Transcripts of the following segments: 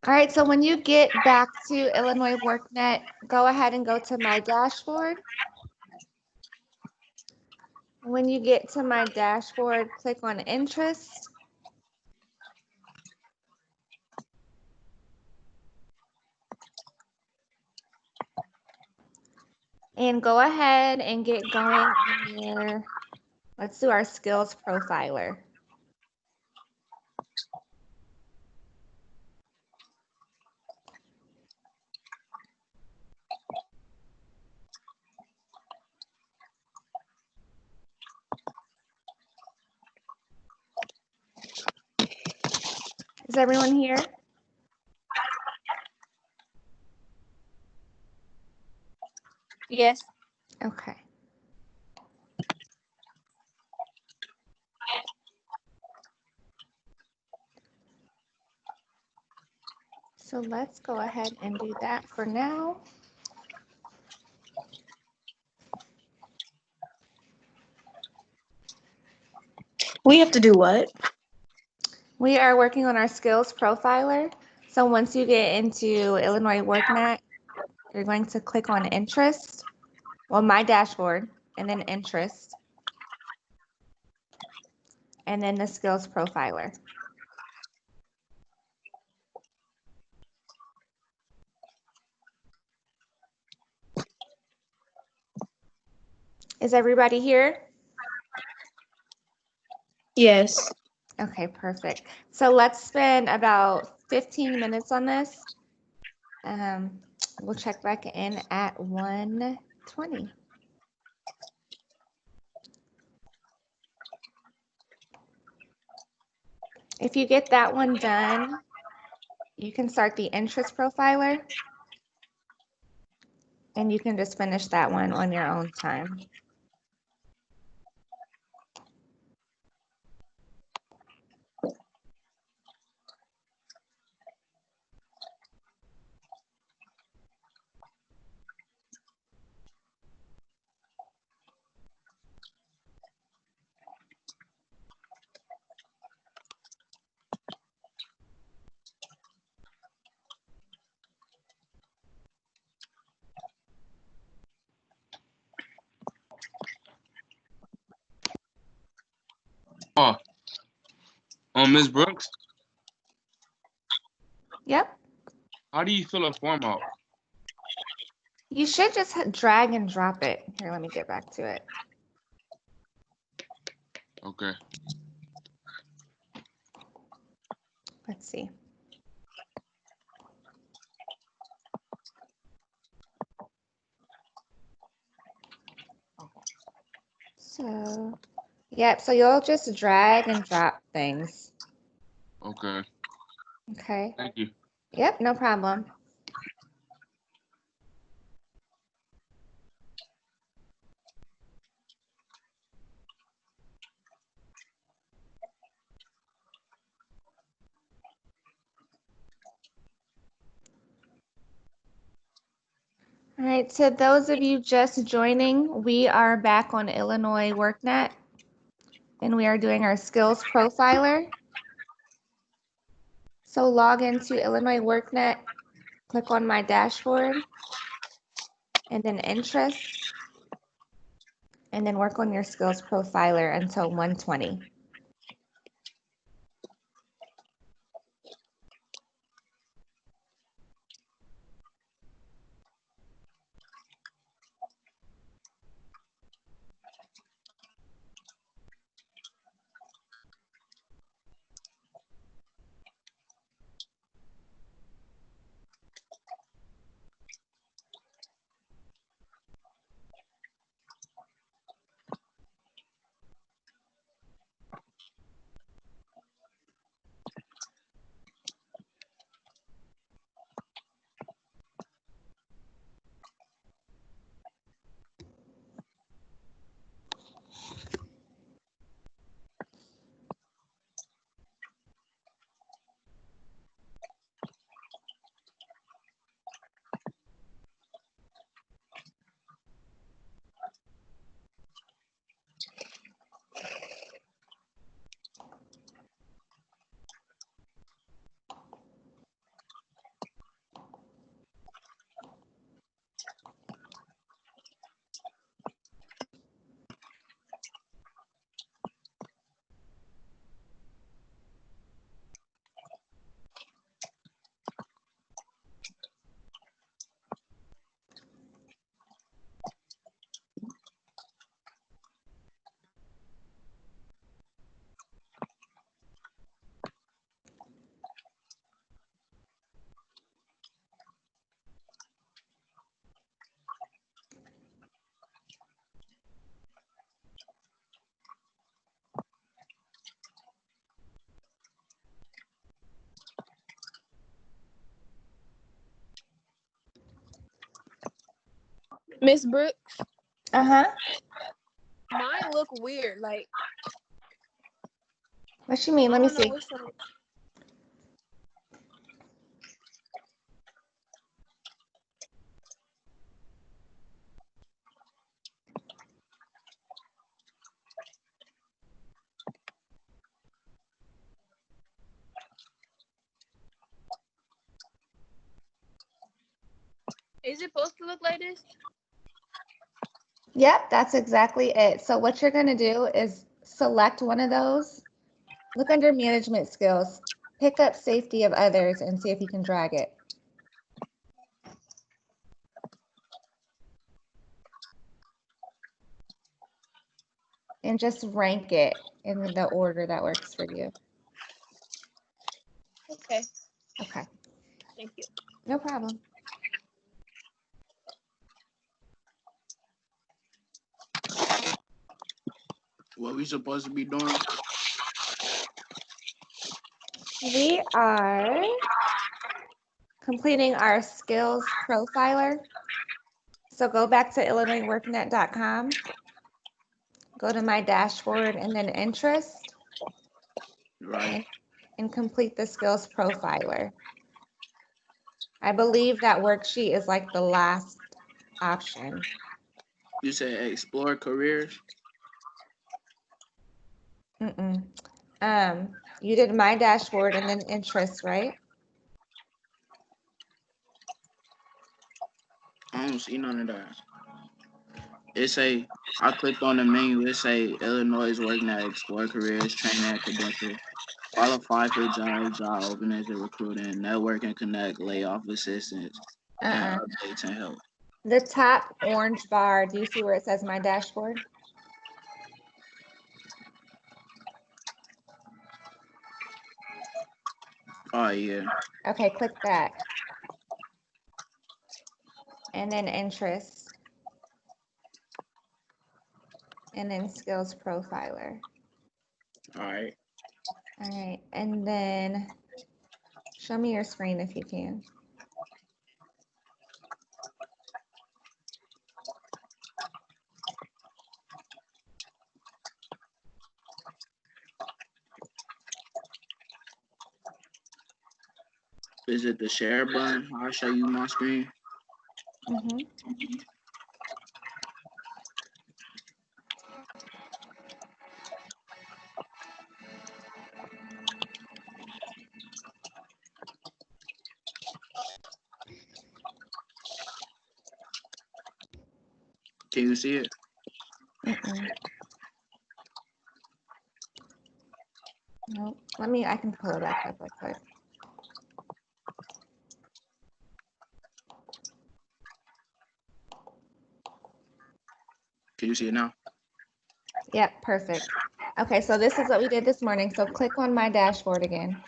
All right, so when you get back to Illinois WorkNet, go ahead and go to my dashboard. When you get to my dashboard, click on interest. And go ahead and get going on your, let's do our skills profiler. Is everyone here? Yes. Okay. So let's go ahead and do that for now. We have to do what? We are working on our skills profiler. So once you get into Illinois WorkNet, you're going to click on interest, well, my dashboard, and then interest, and then the skills profiler. Is everybody here? Yes. Okay, perfect. So let's spend about 15 minutes on this. We'll check back in at 1:20. If you get that one done, you can start the interest profiler, and you can just finish that one on your own time. Ms. Brooks, Yep. how do you fill a form out? You should just drag and drop it. Here, let me get back to it. Okay. Let's see. So, yep, so you'll just drag and drop things. Okay. Okay. Thank you. Yep, no problem. All right, so those of you just joining, we are back on Illinois WorkNet, and we are doing our skills profiler. So log into Illinois WorkNet, click on my dashboard, and then interest, and then work on your skills profiler until 1:20. Miss Brooks, Uh-huh. mine look weird. Like What you mean? I Let me don't know see. what's up. Is it supposed to look like this? Yep, that's exactly it. So what you're gonna do is select one of those. Look under management skills, pick up safety of others and see if you can drag it. And just rank it in the order that works for you. Okay, Okay, thank you. no problem. What we supposed to be doing? We are completing our skills profiler. So go back to illinoisworknet.com, go to my dashboard and then interest Right. and complete the skills profiler. I believe that worksheet is like the last option. You said explore careers. You did my dashboard and then interest, right? I don't see none of that. It say I clicked on the menu. It say Illinois working at explore careers, training and credential, qualify for job openings and recruiting, network and connect, layoff assistance, and updates and help. The top orange bar, do you see where it says my dashboard? Oh yeah. Okay, click that. And then interest. And then skills profiler. All right. All right, and then show me your screen if you can. Is it the share button? I'll show you my screen. Can you see it? Nope. I can pull it back up real quick. Can you see it now? Yep, perfect. Okay, so this is what we did this morning. So click on my dashboard again.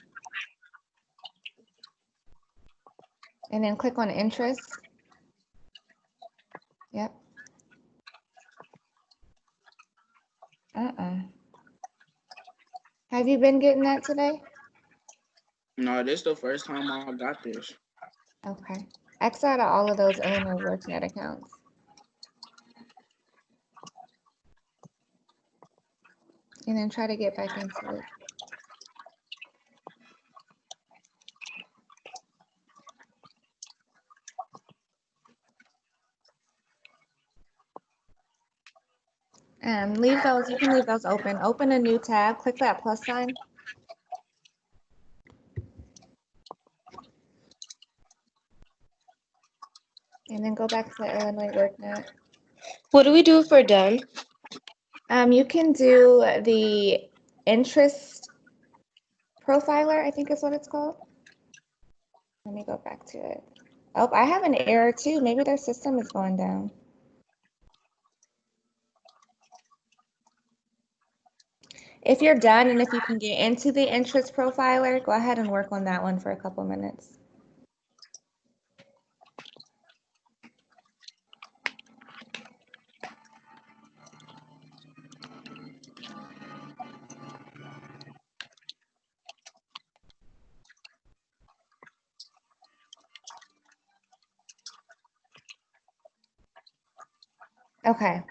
And then click on interest. Yep. Have you been getting that today? No, this is the first time I got this. Okay. X out of all of those Illinois WorkNet accounts. And then try to get back into it. Leave those, you can leave those open. Open a new tab, click that plus sign. And then go back to Illinois WorkNet. What do we do if we're done? You can do the interest profiler, I think is what it's called. Let me go back to it. Oh, I have an error too. Maybe their system is going down. If you're done and if you can get into the interest profiler, go ahead and work on that one for a couple minutes. Okay.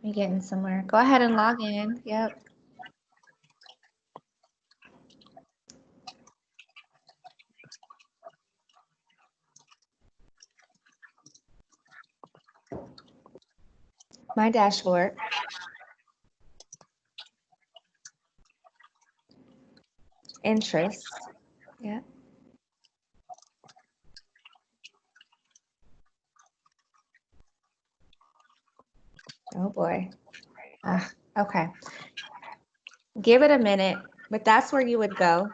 You're getting somewhere. Go ahead and log in. Yep. My dashboard. Interest. Yep. Oh boy. Okay. Give it a minute, but that's where you would go.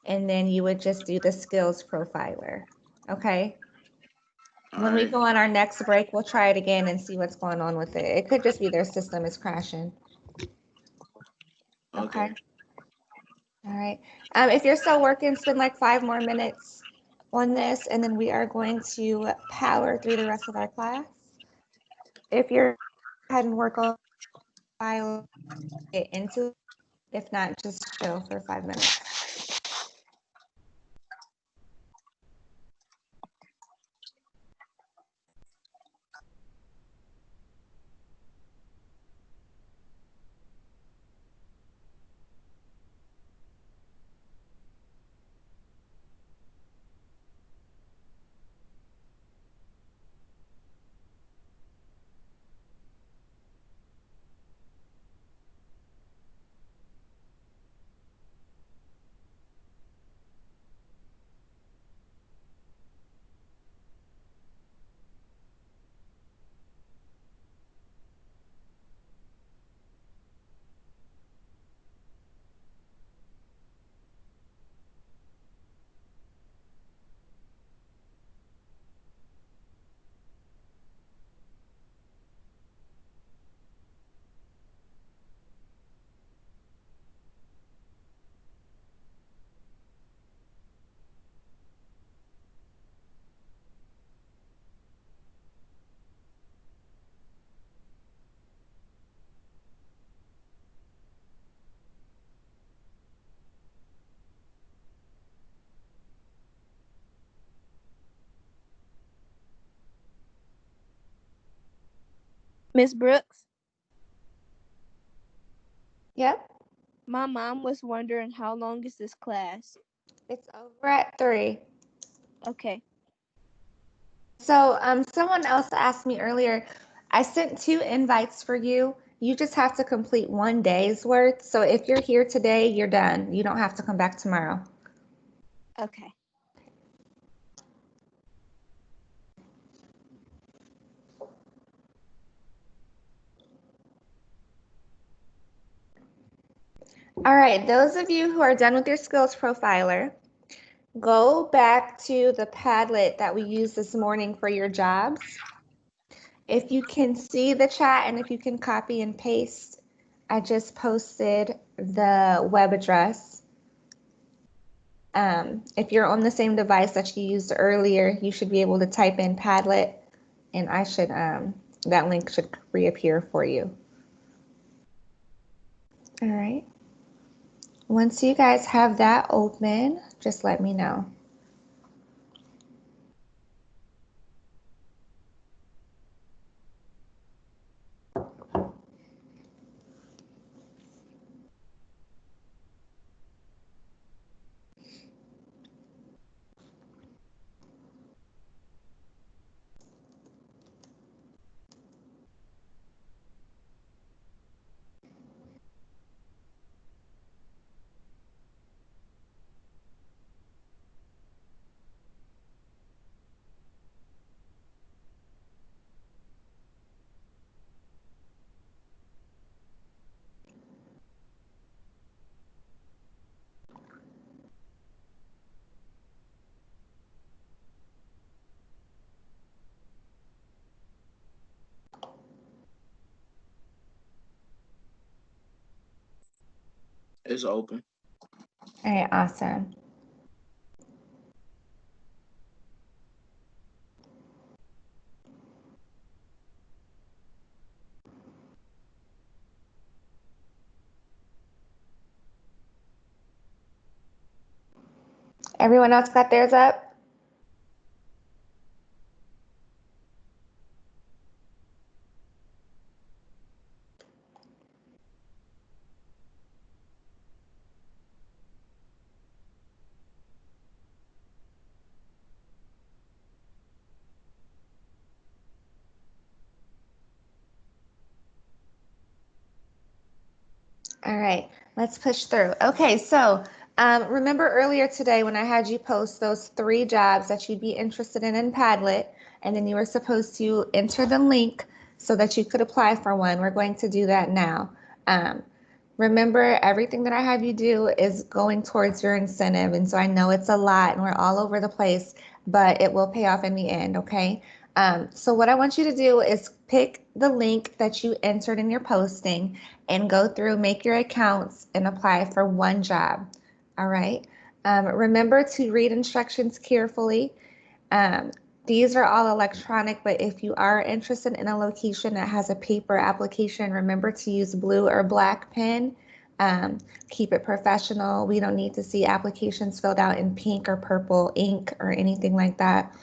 And then you would just do the skills profiler. Okay. When we Alright. go on our next break, we'll try it again and see what's going on with it. It could just be their system is crashing. Okay. All right. If you're still working, spend like 5 more minutes on this, and then we are going to power through the rest of our class. If you're go ahead and work on file, get into it. If not, just chill for 5 minutes. Miss Brooks, Yep. my mom was wondering how long is this class? It's over at 3. Okay. So someone else asked me earlier, I sent 2 invites for you. You just have to complete 1 day's worth. So if you're here today, you're done. You don't have to come back tomorrow. Okay. All right, those of you who are done with your skills profiler, go back to the Padlet that we used this morning for your jobs. If you can see the chat and if you can copy and paste, I just posted the web address. If you're on the same device that you used earlier, you should be able to type in Padlet, and I should that link should reappear for you. All right. Once you guys have that open, just let me know. It's open. All right, awesome. Everyone else got theirs up? All right, let's push through. Okay, so remember earlier today when I had you post those 3 jobs that you'd be interested in Padlet, and then you were supposed to enter the link so that you could apply for one. We're going to do that now. Remember, everything that I have you do is going towards your incentive, and so I know it's a lot and we're all over the place, but it will pay off in the end, okay? So what I want you to do is pick the link that you entered in your posting and go through, make your accounts, and apply for one job. All right. Remember to read instructions carefully. These are all electronic, but if you are interested in a location that has a paper application, remember to use blue or black pen. Keep it professional. We don't need to see applications filled out in pink or purple ink or anything like that.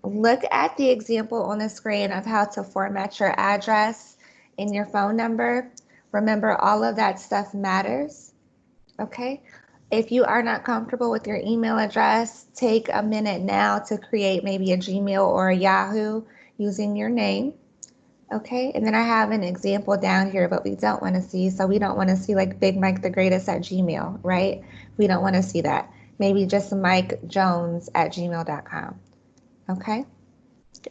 Look at the example on the screen of how to format your address and your phone number. Remember, all of that stuff matters, okay? If you are not comfortable with your email address, take a minute now to create maybe a Gmail or a Yahoo using your name, okay? And then I have an example down here, but we don't want to see, so we don't want to see like Big Mike the Greatest at Gmail, right? We don't want to see that. Maybe just Mike Jones at gmail.com, okay?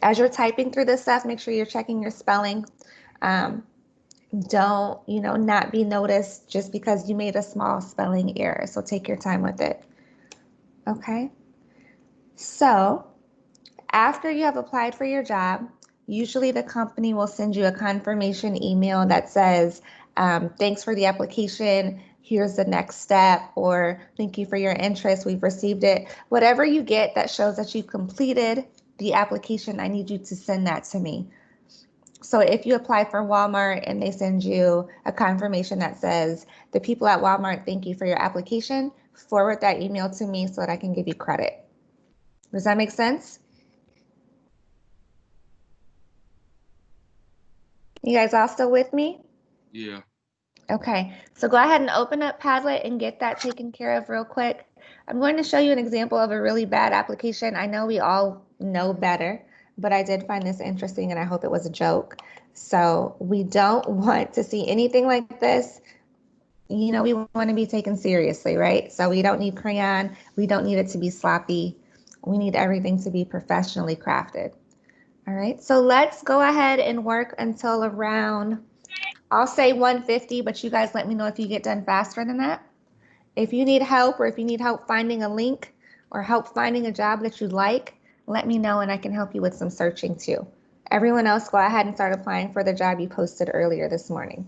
As you're typing through this stuff, make sure you're checking your spelling. Don't, not be noticed just because you made a small spelling error. So take your time with it. Okay. So after you have applied for your job, usually the company will send you a confirmation email that says, thanks for the application. Here's the next step, or thank you for your interest. We've received it. Whatever you get that shows that you completed the application, I need you to send that to me. So if you apply for Walmart and they send you a confirmation that says, the people at Walmart, thank you for your application, forward that email to me so that I can give you credit. Does that make sense? You guys all still with me? Yeah. Okay, so go ahead and open up Padlet and get that taken care of real quick. I'm going to show you an example of a really bad application. I know we all know better, but I did find this interesting and I hope it was a joke. So we don't want to see anything like this. We want to be taken seriously, right? So we don't need crayon. We don't need it to be sloppy. We need everything to be professionally crafted. All right, so let's go ahead and work until around, I'll say 1:50, but you guys let me know if you get done faster than that. If you need help, or if you need help finding a link or help finding a job that you like, let me know and I can help you with some searching too. Everyone else, go ahead and start applying for the job you posted earlier this morning.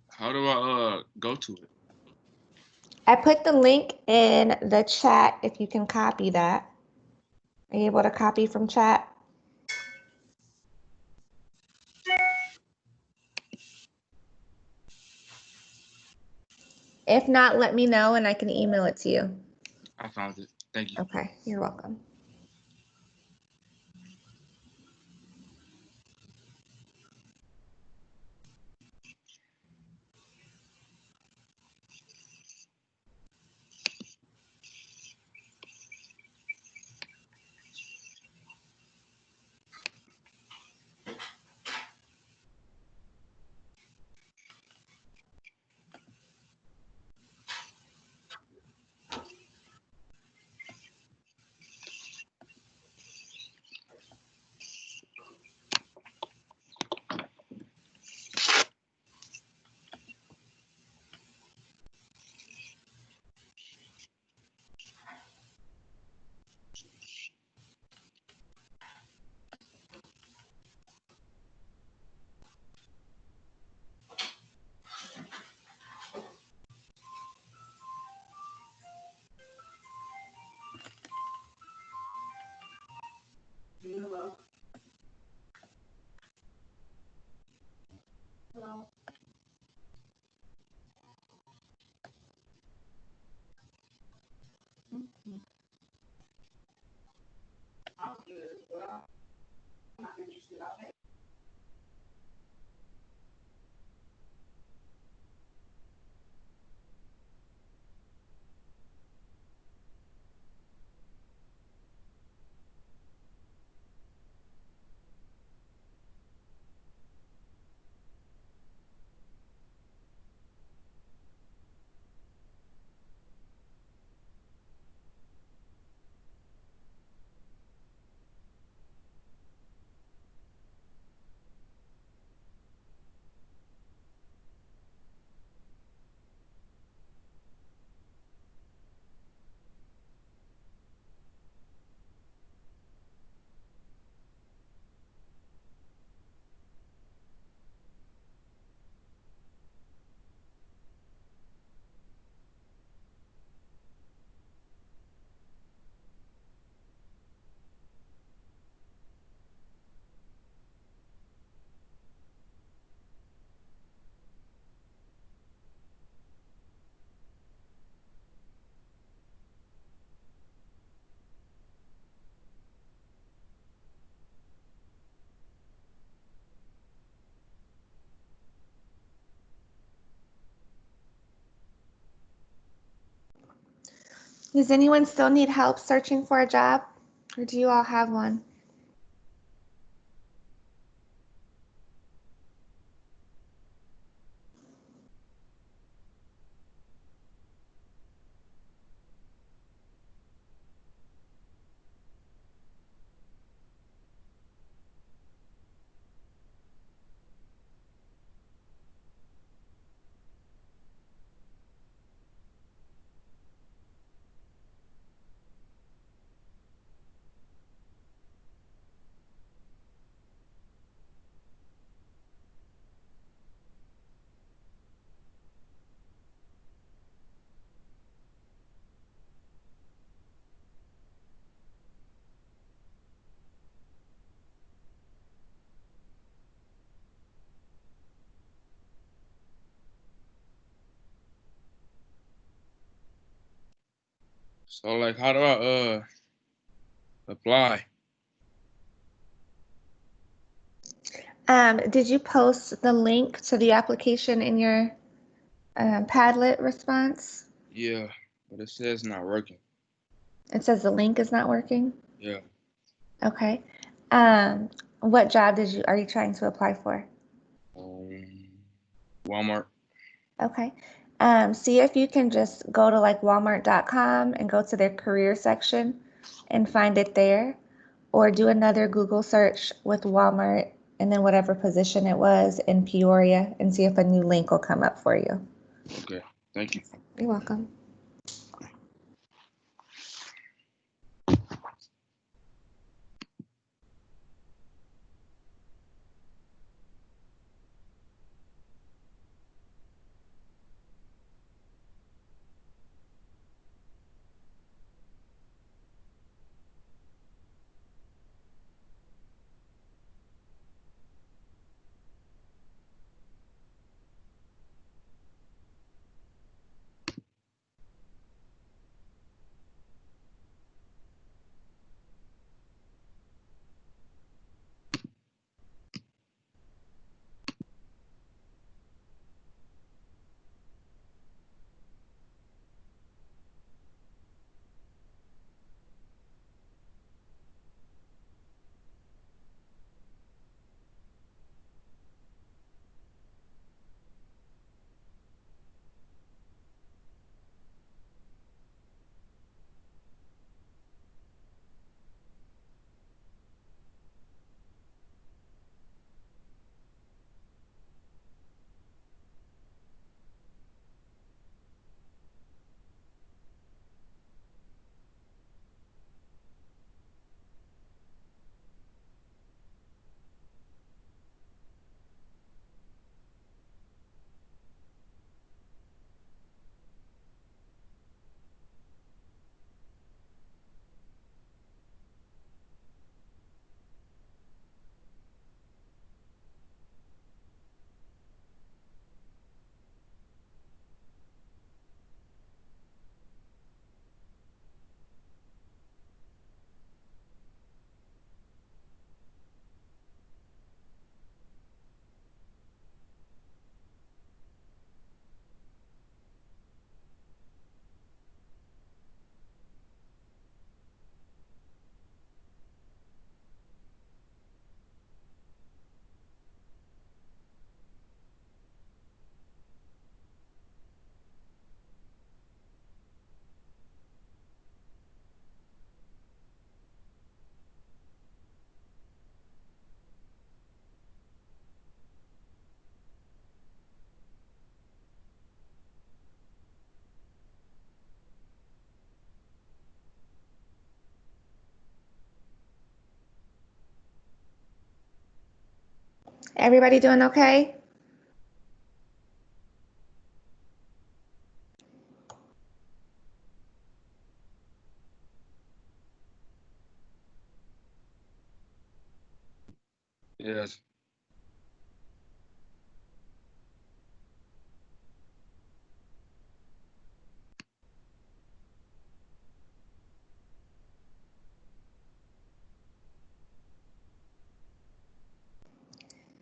How do I go to it? I put the link in the chat if you can copy that. Are you able to copy from chat? If not, let me know and I can email it to you. I found it. Thank you. Okay, you're welcome. Does anyone still need help searching for a job? Or do you all have one? So like, how do I apply? Did you post the link to the application in your Padlet response? Yeah, but it says not working. It says the link is not working. Yeah. Okay. What job are you trying to apply for? Walmart. Okay. See if you can just go to like walmart.com and go to their career section and find it there, or do another Google search with Walmart and then whatever position it was in Peoria and see if a new link will come up for you. Okay. Thank you. You're welcome. Everybody doing okay? Yes.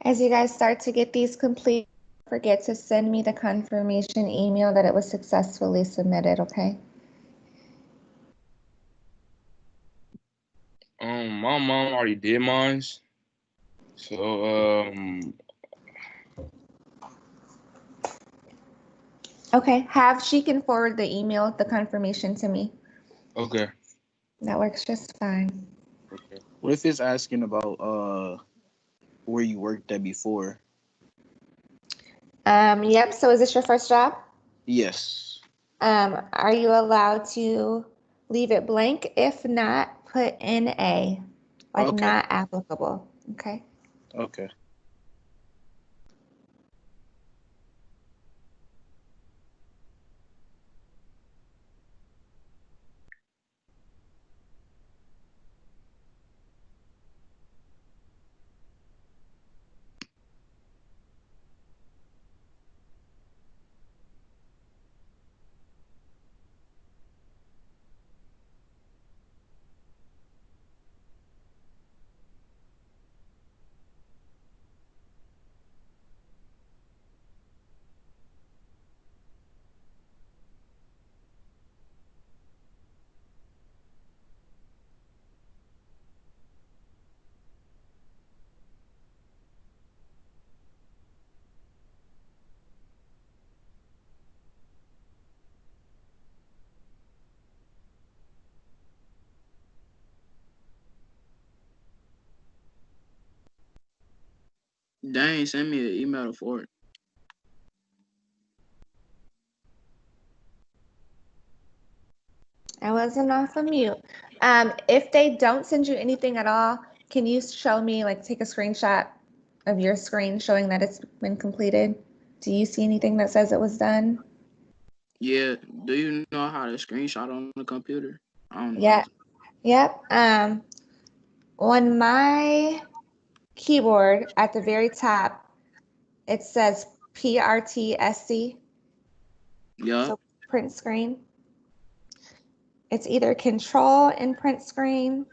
As you guys start to get these complete, don't forget to send me the confirmation email that it was successfully submitted, okay? my mom already did mine. So Okay, she can forward the email, the confirmation to me. okay. That works just fine. Okay. What if it's asking about where you worked at before? Yep, so is this your first job? Yes. Are you allowed to leave it blank? If not, put in A, like Okay. not applicable, okay? Okay. Dang, send me an email for it. I wasn't off of mute. If they don't send you anything at all, can you show me, like, take a screenshot of your screen showing that it's been completed? Do you see anything that says it was done? Yeah. Do you know how to screenshot on the computer? I don't know. Yeah. Yep. On my keyboard at the very top, it says PRTSC, Yeah. so print screen. It's either control and print screen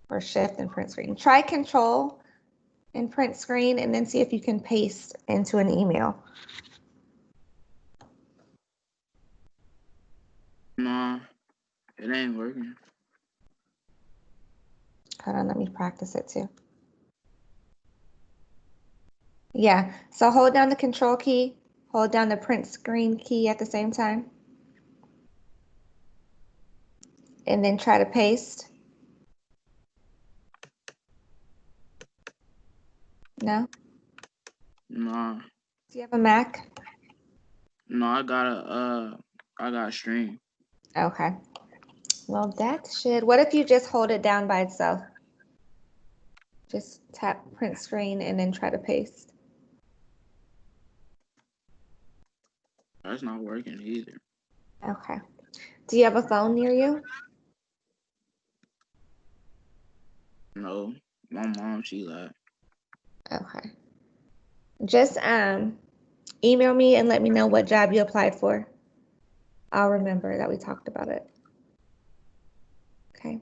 or shift and print screen. Try control and print screen and then see if you can paste into an email. Nah, it ain't working. Hold on, let me practice it too. Yeah, so hold down the control key, hold down the print screen key at the same time. And then try to paste. No? Nah. Do you have a Mac? No, I got a stream. Okay. Well, that should, what if you just hold it down by itself? Just tap print screen and then try to paste. That's not working either. Okay. Do you have a phone near you? No, my mom, she left. Okay. Just email me and let me know what job you applied for. I'll remember that we talked about it. Okay.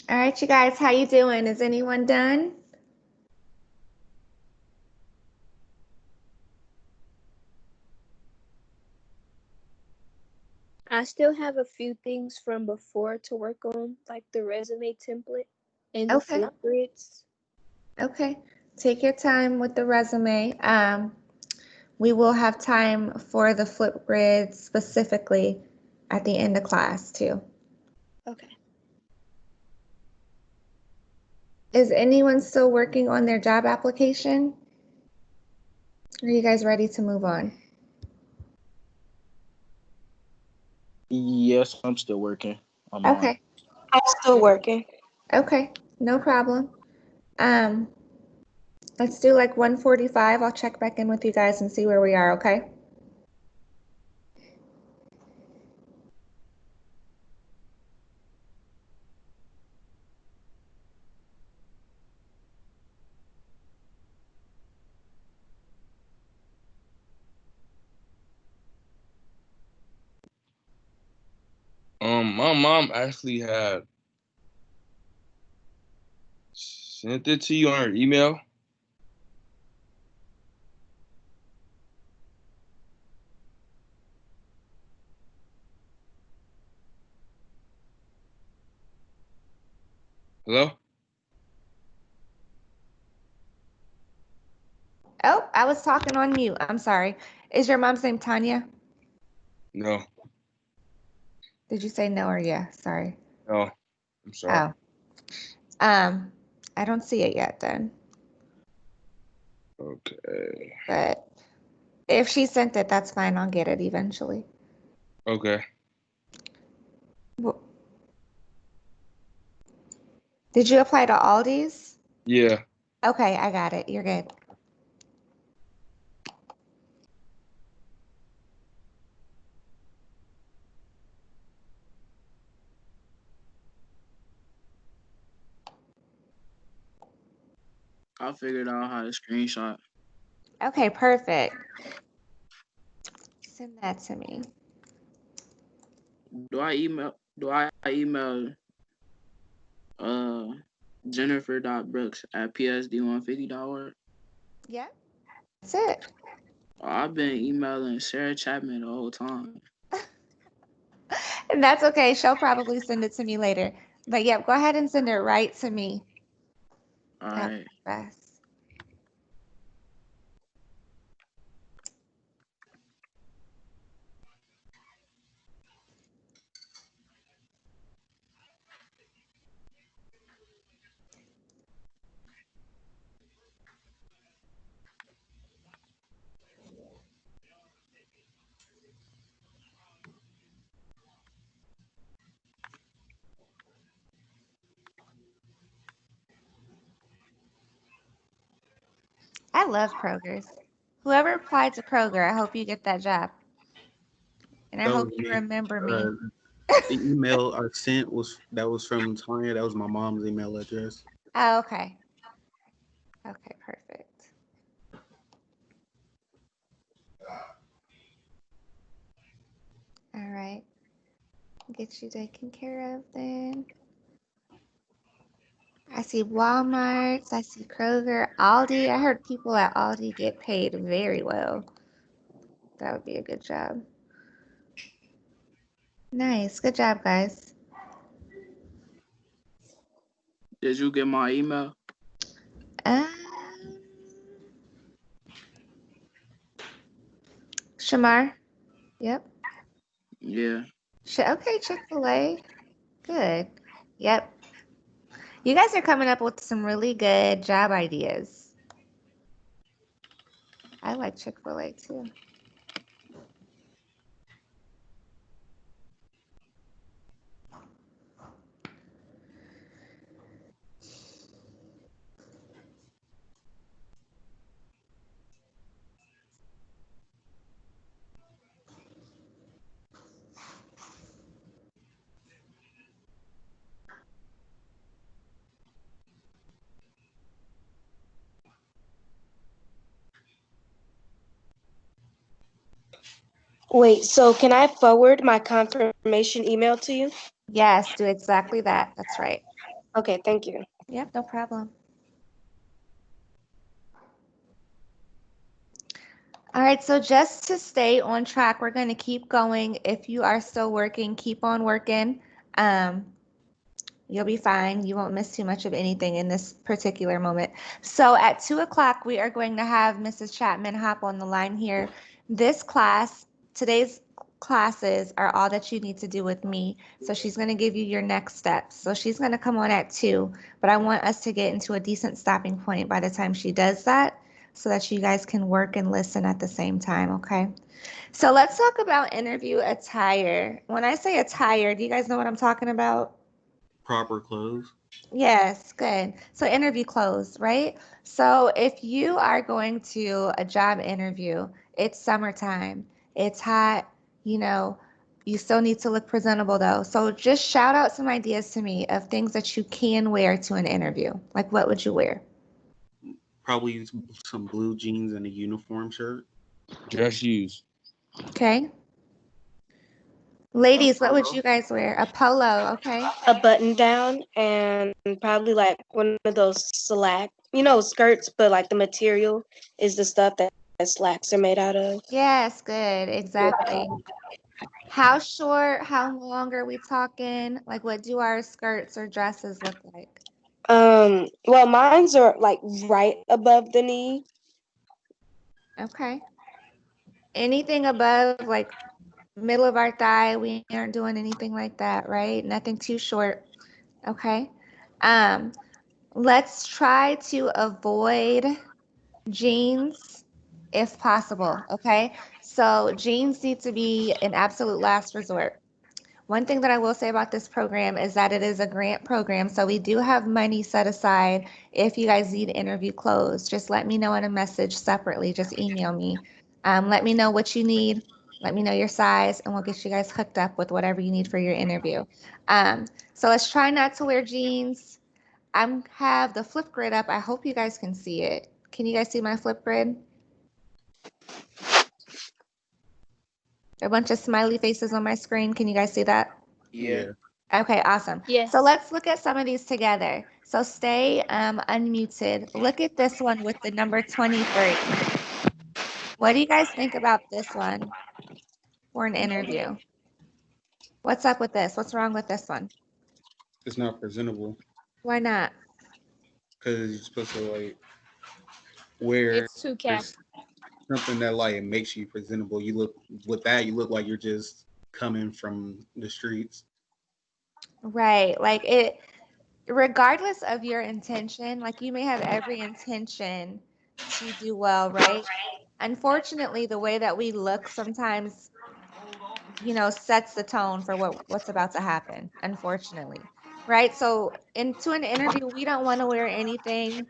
All right, you guys, how you doing? Is anyone done? I still have a few things from before to work on, like the resume template and the Okay. Flipgrids. Okay, take your time with the resume. We will have time for the Flipgrid specifically at the end of class too. Okay. Is anyone still working on their job application? Are you guys ready to move on? Yes, I'm still working. I'm on. Okay, I'm still working. okay, no problem. Let's do like 1:45. I'll check back in with you guys and see where we are, okay? My mom actually had sent it to you on her email. Hello? Oh, I was talking on mute. I'm sorry. Is your mom's name Tanya? No, Did you say no or yeah? Sorry. no. I'm sorry. Oh. I don't see it yet then. Okay. But if she sent it, that's fine. I'll get it eventually. Okay. Did you apply to Aldi's? Yeah. Okay, I got it. You're good. I figured out how to screenshot. Okay, perfect. Send that to me. Do I email Jennifer.brooks@psd150.org? Yeah, that's it. I've been emailing Sarah Chapman the whole time. And that's okay. She'll probably send it to me later. But yeah, go ahead and send it right to me. All That's right. best. I love Kroger's. Whoever applied to Kroger, I hope you get that job. And I That hope was you me. remember me. The email I sent was from Tanya. That was my mom's email address. Oh, okay. Okay, perfect. All right. Get you taken care of then. I see Walmart's, I see Kroger, Aldi. I heard people at Aldi get paid very well. That would be a good job. Nice. Good job, guys. Did you get my email? Um, Shamar. Yep. Yeah. Okay, Chick-fil-A. Good. Yep. You guys are coming up with some really good job ideas. I like Chick-fil-A too. Wait, so can I forward my confirmation email to you? Yes, do exactly that. That's right. Okay, thank you. Yep, no problem. All right, so just to stay on track, we're going to keep going. If you are still working, keep on working. You'll be fine. You won't miss too much of anything in this particular moment. So at 2 o'clock, we are going to have Mrs. Chapman hop on the line here. This class, today's classes are all that you need to do with me. So she's going to give you your next steps. So she's going to come on at 2, but I want us to get into a decent stopping point by the time she does that so that you guys can work and listen at the same time, okay? So let's talk about interview attire. When I say attire, do you guys know what I'm talking about? Proper clothes. Yes, good. So interview clothes, right? So if you are going to a job interview, it's summertime, it's hot, you still need to look presentable though. So just shout out some ideas to me of things that you can wear to an interview. Like what would you wear? Probably some blue jeans and a uniform shirt. Dress shoes. Okay. Ladies, what would you guys wear? A polo, okay. A button down and probably like one of those slack, skirts, but like the material is the stuff that slacks are made out of. Yes, good, exactly. How short, how long are we talking? Like what do our skirts or dresses look like? Well, mine's are like right above the knee. Okay. Anything above like middle of our thigh, we aren't doing anything like that, right? Nothing too short. Okay. Um, let's try to avoid jeans if possible, okay? So jeans need to be an absolute last resort. One thing that I will say about this program is that it is a grant program, so we do have money set aside if you guys need interview clothes. Just let me know in a message separately. Just email me. Let me know what you need. Let me know your size, and we'll get you guys hooked up with whatever you need for your interview. So let's try not to wear jeans. I have the flip grid up. I hope you guys can see it. Can you guys see my flip grid? A bunch of smiley faces on my screen. Can you guys see that? Yeah. Okay, awesome. Yes. So let's look at some of these together. So stay unmuted. Look at this one with the number 23. What do you guys think about this one for an interview? What's up with this? What's wrong with this one? It's not presentable Why not? because you're supposed to like wear It's too cap. something that like makes you presentable. You look like you're just coming from the streets. Right. Like it, regardless of your intention, like you may have every intention to do well, right? Unfortunately, the way that we look sometimes, sets the tone for what's about to happen, unfortunately. Right? So into an interview, we don't want to wear anything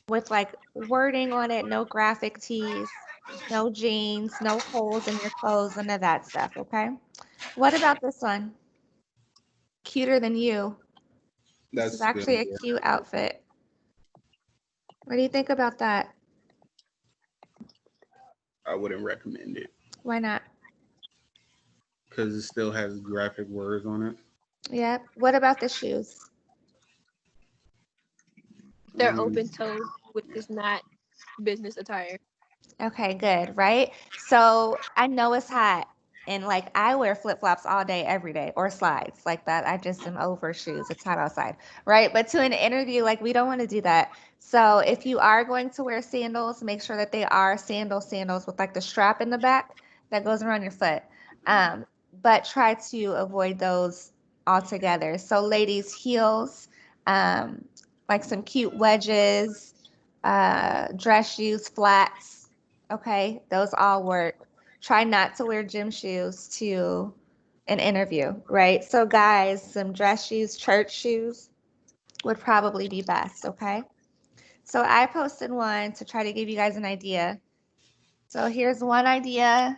with like wording on it, no graphic tees, no jeans, no holes in your clothes, none of that stuff, okay? What about this one? Cuter than you. This is That's good. actually a cute outfit. What do you think about that? I wouldn't recommend it Why not? because it still has graphic words on it. Yep. What about the shoes? They're Mm, open toed, which is not business attire. Okay, good, right? So I know it's hot and like I wear flip-flops all day, every day, or slides like that. I just am over shoes. It's hot outside, right? But to an interview, like we don't want to do that. So if you are going to wear sandals, make sure that they are sandals with like the strap in the back that goes around your foot. But try to avoid those altogether. So ladies, heels, um, like some cute wedges, dress shoes, flats. Okay, those all work. Try not to wear gym shoes to an interview, right? So guys, some dress shoes, church shoes would probably be best, okay? So I posted one to try to give you guys an idea. So here's one idea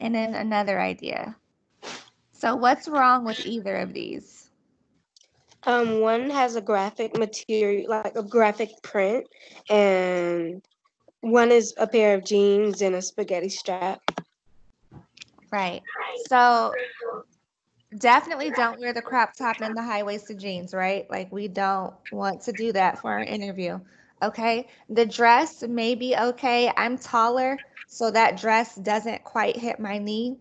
and then another idea. So what's wrong with either of these? One has a graphic material, like a graphic print, and one is a pair of jeans and a spaghetti strap. Right. So Definitely don't wear the crop top and the high-waisted jeans, right? Like we don't want to do that for our interview. Okay. The dress may be okay. I'm taller, so that dress doesn't quite hit my knee.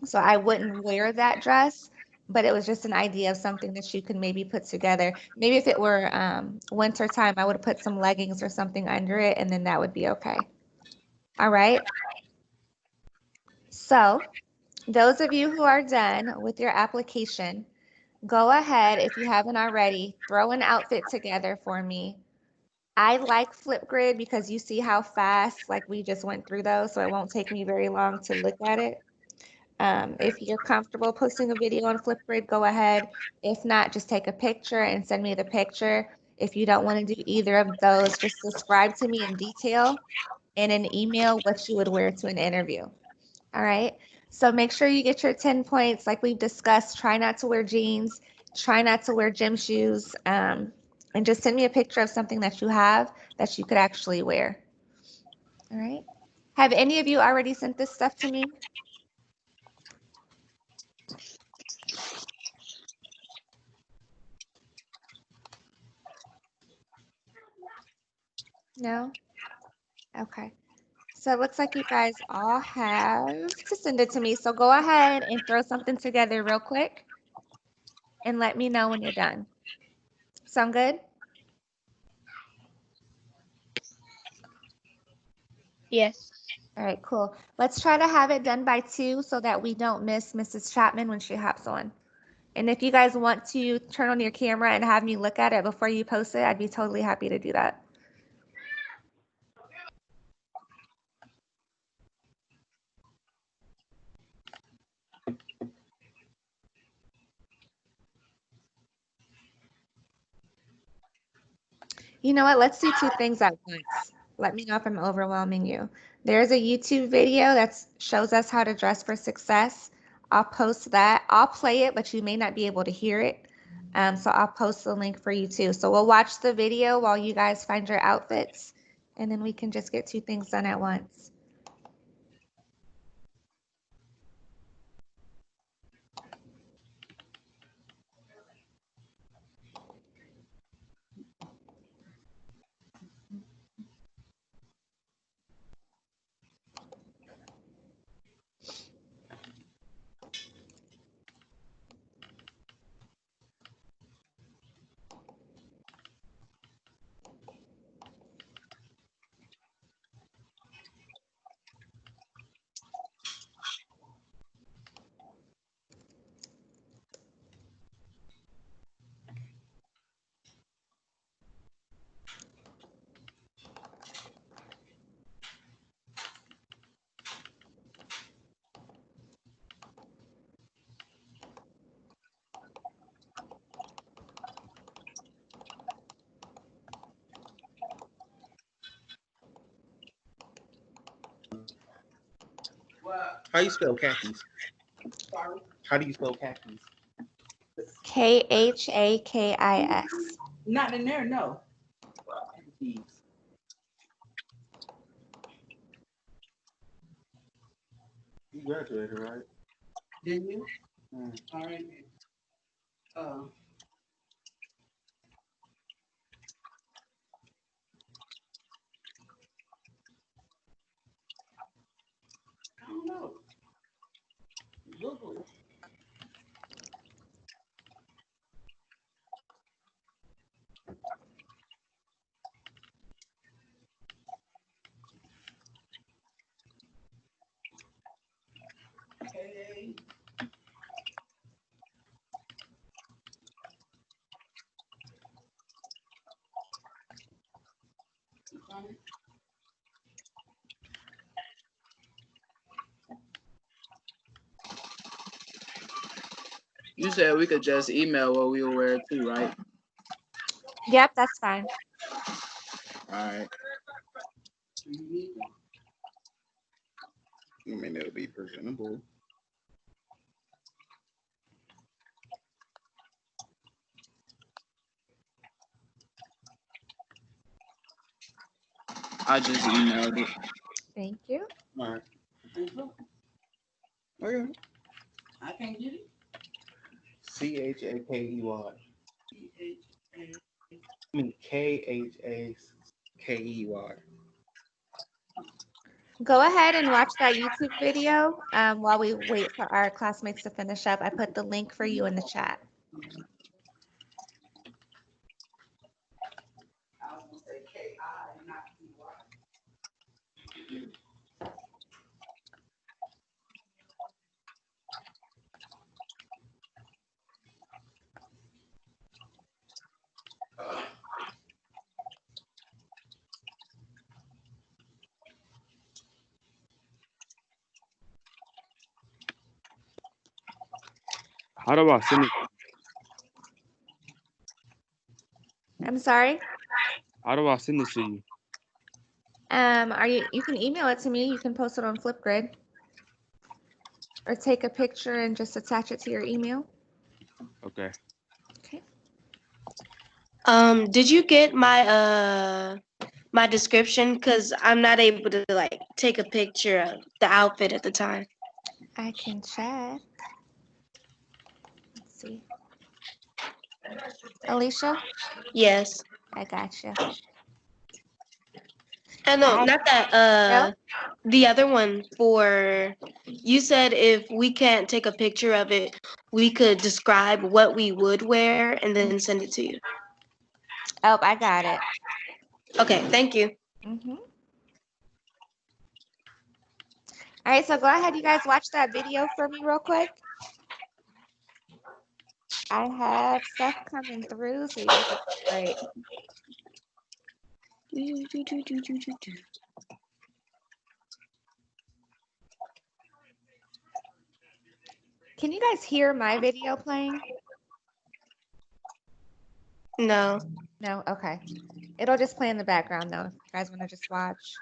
So I wouldn't wear that dress, but it was just an idea of something that you could maybe put together. Maybe if it were winter time, I would have put some leggings or something under it, and then that would be okay. All right. So those of you who are done with your application, go ahead, if you haven't already, throw an outfit together for me. I like Flipgrid because you see how fast, like we just went through those, so it won't take me very long to look at it. If you're comfortable posting a video on Flipgrid, go ahead. If not, just take a picture and send me the picture. If you don't want to do either of those, just describe to me in detail in an email what you would wear to an interview. All right. So make sure you get your 10 points like we've discussed. Try not to wear jeans. Try not to wear gym shoes. And just send me a picture of something that you have that you could actually wear. All right. Have any of you already sent this stuff to me? No? Okay. So it looks like you guys all have to send it to me. So go ahead and throw something together real quick and let me know when you're done. Sound good? Yes. All right, cool. Let's try to have it done by 2 so that we don't miss Mrs. Chapman when she hops on. And if you guys want to turn on your camera and have me look at it before you post it, I'd be totally happy to do that. You know what? Let's do 2 things at once. Let me know if I'm overwhelming you. There's a YouTube video that shows us how to dress for success. I'll post that. I'll play it, but you may not be able to hear it. So I'll post the link for you too. So we'll watch the video while you guys find your outfits, and then we can just get 2 things done at once. How you spell khakis? How do you spell khakis? Khakis. Not in there, no. You graduated, right? Didn't you? All right. I don't know. Google it. Okay. You said we could just email what we will wear too, right? Yep, that's fine. All right. I mean, it'll be presentable. I just emailed it. Thank you. All right. Okay. Okay. I can't get it. CHAKEY. CHA. I mean KHAKEY. Go ahead and watch that YouTube video while we wait for our classmates to finish up. I put the link for you in the chat. I was gonna say KI, not CY. How do I send it? I'm sorry. How do I send this to you? You can email it to me. You can post it on Flipgrid or take a picture and just attach it to your email. Okay. Okay. Did you get my my description? Cause I'm not able to like take a picture of the outfit at the time. I can check. Let's see. Alicia, Yes. I got you. No, I- not that. The other one for you said if we can't take a picture of it, we could describe what we would wear and then send it to you. Oh, I got it. Okay, thank you. Mm-hmm. All right, so go ahead, you guys watch that video for me real quick. I have stuff coming through, so you guys are great. Can you guys hear my video playing? No. No? Okay. It'll just play in the background though, if you guys want to just watch.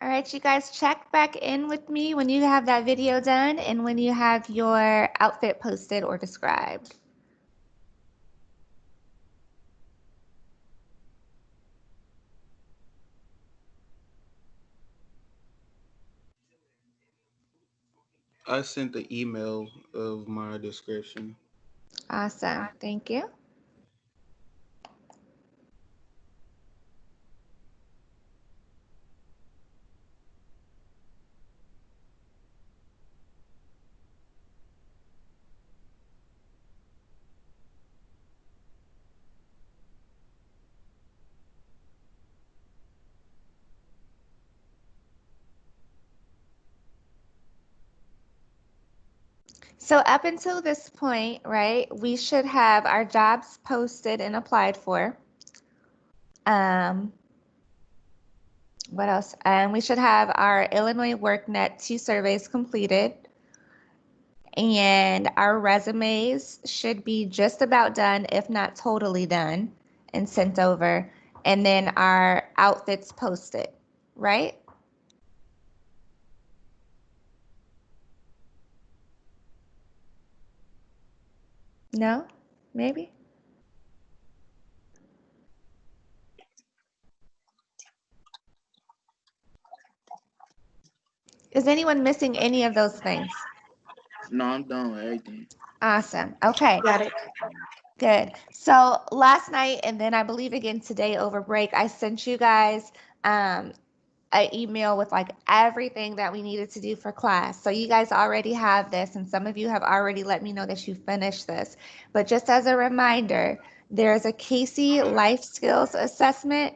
All right, you guys check back in with me when you have that video done and when you have your outfit posted or described. I sent the email of my description. Awesome, thank you. So up until this point, right, we should have our jobs posted and applied for. What else? We should have our Illinois WorkNet 2 surveys completed. And our resumes should be just about done, if not totally done, and sent over. And then our outfits posted, right? No? Maybe? Is anyone missing any of those things? No, I'm done with everything. Awesome. Okay. Got it. Good. So last night, and then I believe again today over break, I sent you guys an email with like everything that we needed to do for class. So you guys already have this, and some of you have already let me know that you finished this. But just as a reminder, there's a Casey Life Skills Assessment.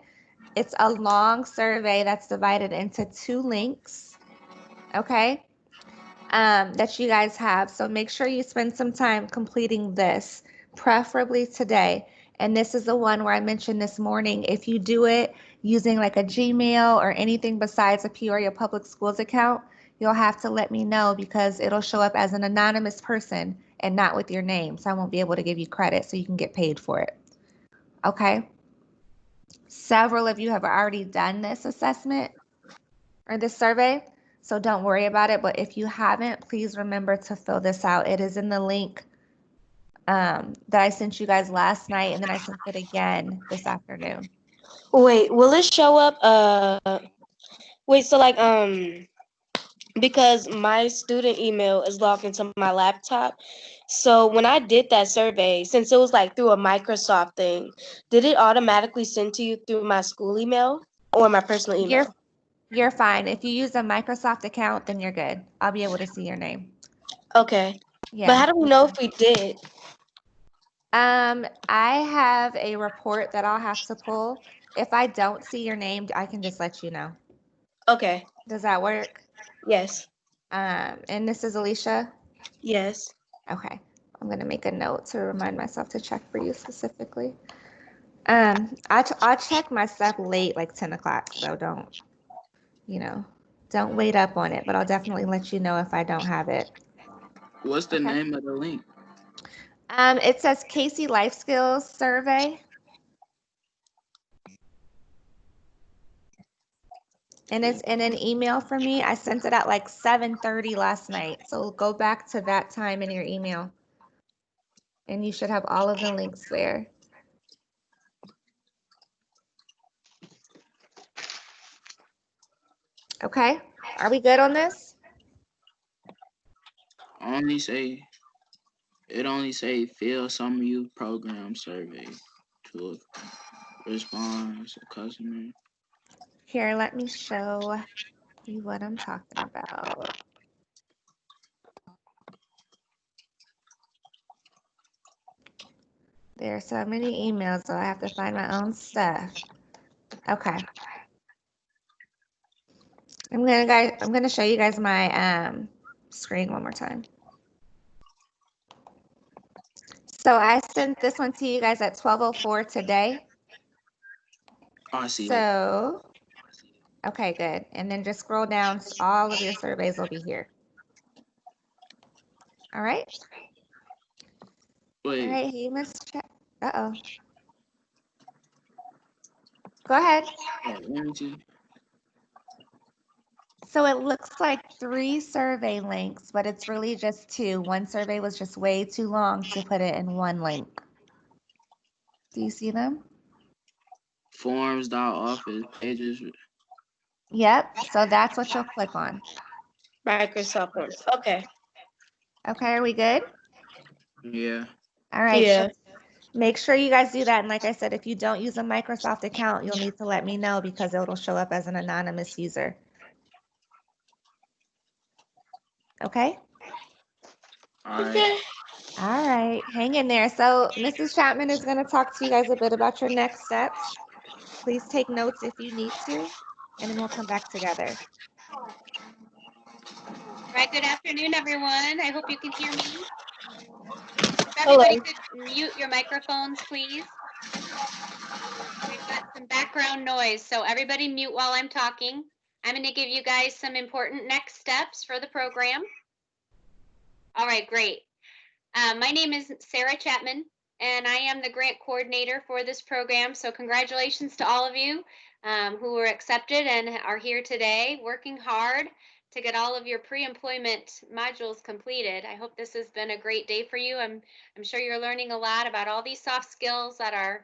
It's a long survey that's divided into 2 links, okay, that you guys have. So make sure you spend some time completing this, preferably today. And this is the one where I mentioned this morning. If you do it using like a Gmail or anything besides a Peoria Public Schools account, you'll have to let me know because it'll show up as an anonymous person and not with your name. So I won't be able to give you credit so you can get paid for it. Okay. Several of you have already done this assessment or this survey, so don't worry about it. But if you haven't, please remember to fill this out. It is in the link that I sent you guys last night, and then I sent it again this afternoon. Wait, will it show up? Wait, so like because my student email is logged into my laptop. So when I did that survey, since it was like through a Microsoft thing, did it automatically send to you through my school email or my personal email? You're fine. If you use a Microsoft account, then you're good. I'll be able to see your name. Okay. Yeah. But how do we know if we did? I have a report that I'll have to pull. If I don't see your name, I can just let you know. Okay. Does that work? Yes. And this is Alicia. Yes. Okay. I'm gonna make a note to remind myself to check for you specifically. I'll check my stuff late, like 10 o'clock. So don't wait up on it, but I'll definitely let you know if I don't have it. What's the Okay. name of the link? It says Casey Life Skills Survey. And it's in an email from me. I sent it at like 7:30 last night. So go back to that time in your email. And you should have all of the links there. Okay, are we good on this? It only say fill some youth program survey to respond as a customer. Here, let me show you what I'm talking about. There are so many emails, so I have to find my own stuff. Okay. I'm gonna show you guys my screen one more time. So I sent this one to you guys at 12:04 today. I see it. So, okay, good. And then just scroll down. All of your surveys will be here. All right. Wait, All right. Hey, Miss Chat. Uh-oh. Go ahead. let me see. So it looks like 3 survey links, but it's really just 2. One survey was just way too long to put it in one link. Do you see them? Forms.office pages. Yep. So that's what you'll click on. Microsoft Forms. Okay. Okay, are we good? Yeah. All right. Yeah. So make sure you guys do that. And like I said, if you don't use a Microsoft account, you'll need to let me know because it'll show up as an anonymous user. Okay? All right. Okay. All right. Hang in there. So Mrs. Chapman is going to talk to you guys a bit about your next steps. Please take notes if you need to, and then we'll come back together. Right, good afternoon, everyone. I hope you can hear me. If Hello. everybody could mute your microphones, please. We've got some background noise, so everybody mute while I'm talking. I'm going to give you guys some important next steps for the program. All right, great. My name is Sarah Chapman, and I am the grant coordinator for this program, so congratulations to all of you. who were accepted and are here today working hard to get all of your pre-employment modules completed. I hope this has been a great day for you. I'm sure you're learning a lot about all these soft skills that are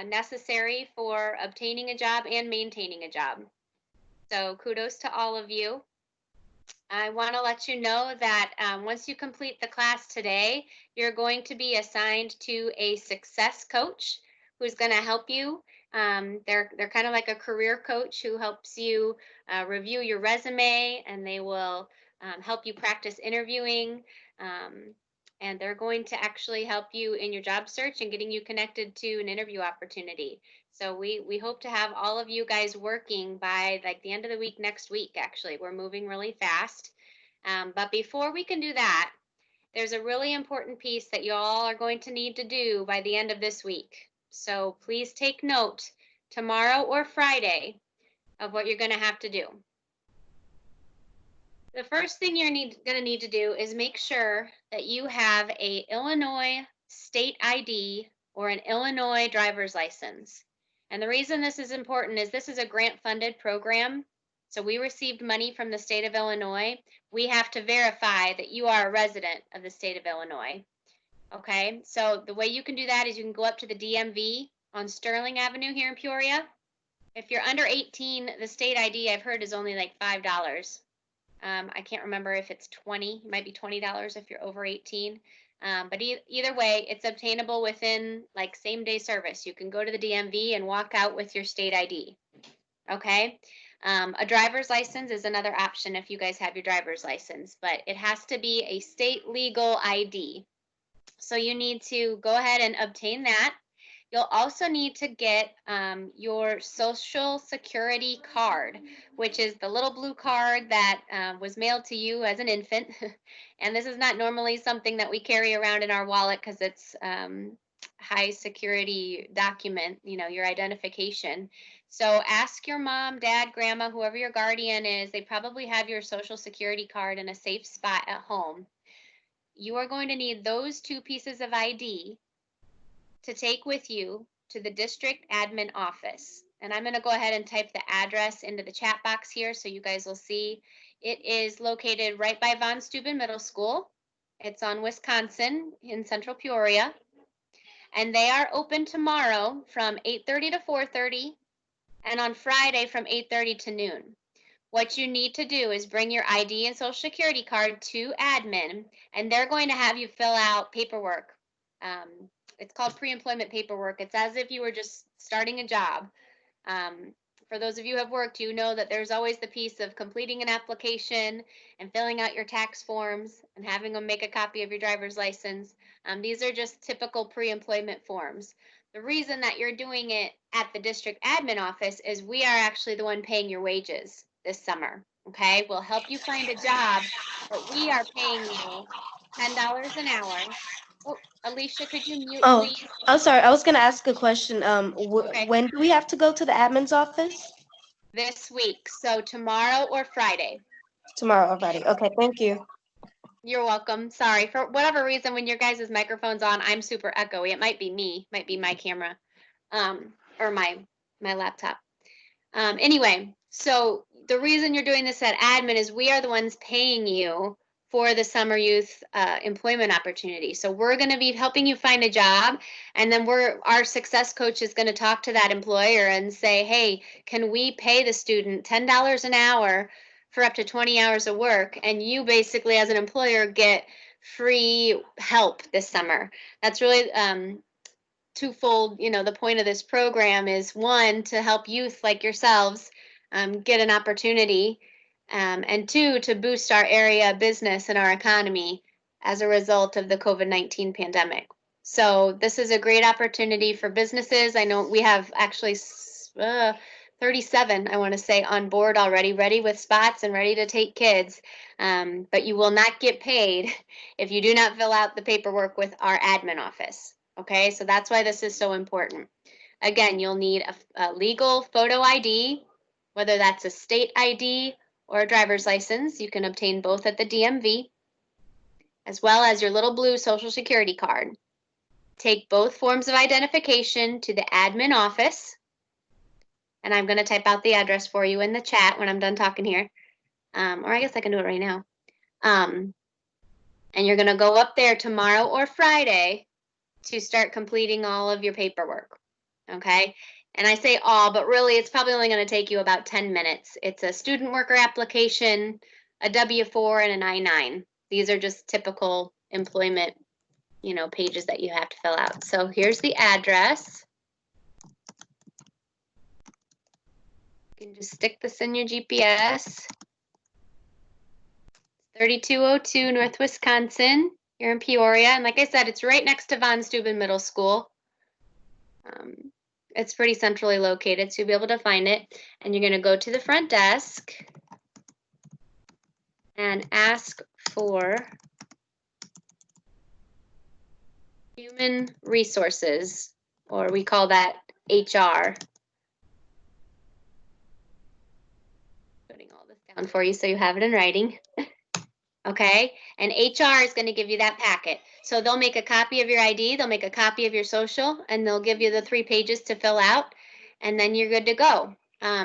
necessary for obtaining a job and maintaining a job. So kudos to all of you. I want to let you know that once you complete the class today, you're going to be assigned to a success coach who's going to help you. They're kind of like a career coach who helps you review your resume, and they will help you practice interviewing. And they're going to actually help you in your job search and getting you connected to an interview opportunity. So we hope to have all of you guys working by like the end of the week next week. Actually, we're moving really fast. But before we can do that, there's a really important piece that you all are going to need to do by the end of this week. So please take note tomorrow or Friday of what you're going to have to do. The first thing you're going to need to do is make sure that you have a Illinois state ID or an Illinois driver's license. And the reason this is important is this is a grant-funded program. So we received money from the state of Illinois. We have to verify that you are a resident of the state of Illinois. Okay, so the way you can do that is you can go up to the DMV on Sterling Avenue here in Peoria. If you're under 18, the state ID I've heard is only like $5. I can't remember if it's 20, it might be $20 if you're over 18. But either way, it's obtainable within like same day service. You can go to the DMV and walk out with your state ID. Okay. A driver's license is another option if you guys have your driver's license, but it has to be a state legal ID. So you need to go ahead and obtain that. You'll also need to get your Social Security card, which is the little blue card that was mailed to you as an infant. And this is not normally something that we carry around in our wallet because it's high security document, you know, your identification. So ask your mom, dad, grandma, whoever your guardian is. They probably have your Social Security card in a safe spot at home. You are going to need those two pieces of ID to take with you to the district admin office. And I'm going to go ahead and type the address into the chat box here so you guys will see. It is located right by Von Steuben Middle School. It's on Wisconsin in Central Peoria. And they are open tomorrow from 8:30 to 4:30 and on Friday from 8:30 to noon. What you need to do is bring your ID and Social Security card to admin, and they're going to have you fill out paperwork. It's called pre-employment paperwork. It's as if you were just starting a job. For those of you who have worked, you know that there's always the piece of completing an application and filling out your tax forms and having them make a copy of your driver's license. These are just typical pre-employment forms. The reason that you're doing it at the district admin office is we are actually the one paying your wages this summer. Okay, we'll help you find a job, but we are paying you $10 an hour. Oh, Alicia, could you mute, please? Oh, sorry. I was going to ask a question. Okay. When do we have to go to the admin's office? This week, so tomorrow or Friday. Tomorrow or Friday. Okay, thank you. You're welcome. Sorry, for whatever reason, when your guys' microphone's on, I'm super echoey. It might be me, might be my camera, or my laptop. Anyway, so the reason you're doing this at admin is we are the ones paying you for the summer youth employment opportunity. So we're going to be helping you find a job, and then our success coach is going to talk to that employer and say, hey, can we pay the student $10 an hour for up to 20 hours of work? And you basically, as an employer, get free help this summer. That's really twofold. You know, the point of this program is, one, to help youth like yourselves get an opportunity, and two, to boost our area business and our economy as a result of the COVID-19 pandemic. So this is a great opportunity for businesses. I know we have actually 37, I want to say, on board already, ready with spots and ready to take kids. But you will not get paid if you do not fill out the paperwork with our admin office. Okay, so that's why this is so important. Again, you'll need a legal photo ID, whether that's a state ID or a driver's license. You can obtain both at the DMV, as well as your little blue Social Security card. Take both forms of identification to the admin office. and I'm going to type out the address for you in the chat when I'm done talking here. Or I guess I can do it right now. And you're going to go up there tomorrow or Friday to start completing all of your paperwork. Okay. And I say all, but really it's probably only going to take you about 10 minutes. It's a student worker application, a W-4, and an I-9. These are just typical employment, pages that you have to fill out. So here's the address. You can just stick this in your GPS. 3202 North Wisconsin. You're in Peoria. And like I said, it's right next to Von Steuben Middle School. It's pretty centrally located, so you'll be able to find it. And you're going to go to the front desk and ask for human resources, or we call that HR. Putting all this down for you so you have it in writing. Okay, and HR is going to give you that packet. So they'll make a copy of your ID, they'll make a copy of your social, and they'll give you the 3 pages to fill out, and then you're good to go.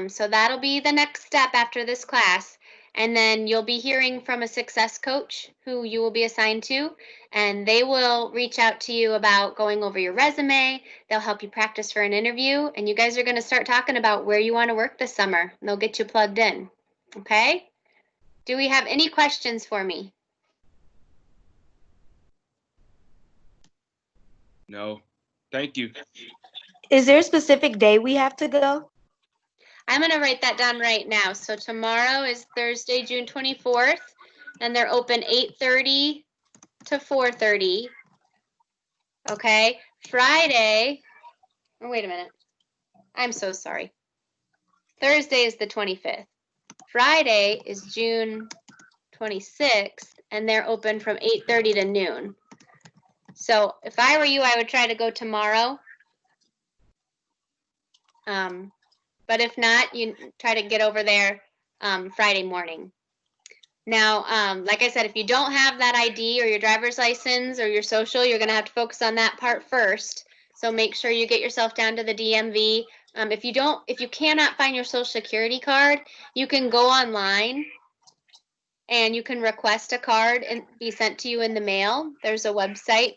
So that'll be the next step after this class. And then you'll be hearing from a success coach who you will be assigned to, and they will reach out to you about going over your resume. They'll help you practice for an interview, and you guys are going to start talking about where you want to work this summer. They'll get you plugged in. Okay? Do we have any questions for me? No. Thank you. Is there a specific day we have to go? I'm going to write that down right now. So tomorrow is Thursday, June 24th, and they're open 8:30 to 4:30. Okay. Friday, oh, wait a minute. I'm so sorry. Thursday is the 25th. Friday is June 26th, and they're open from 8:30 to noon. So if I were you, I would try to go tomorrow. But if not, you try to get over there Friday morning. Now, like I said, if you don't have that ID or your driver's license or your social, you're going to have to focus on that part first. So make sure you get yourself down to the DMV. If you cannot find your social security card, you can go online and you can request a card and be sent to you in the mail. There's a website.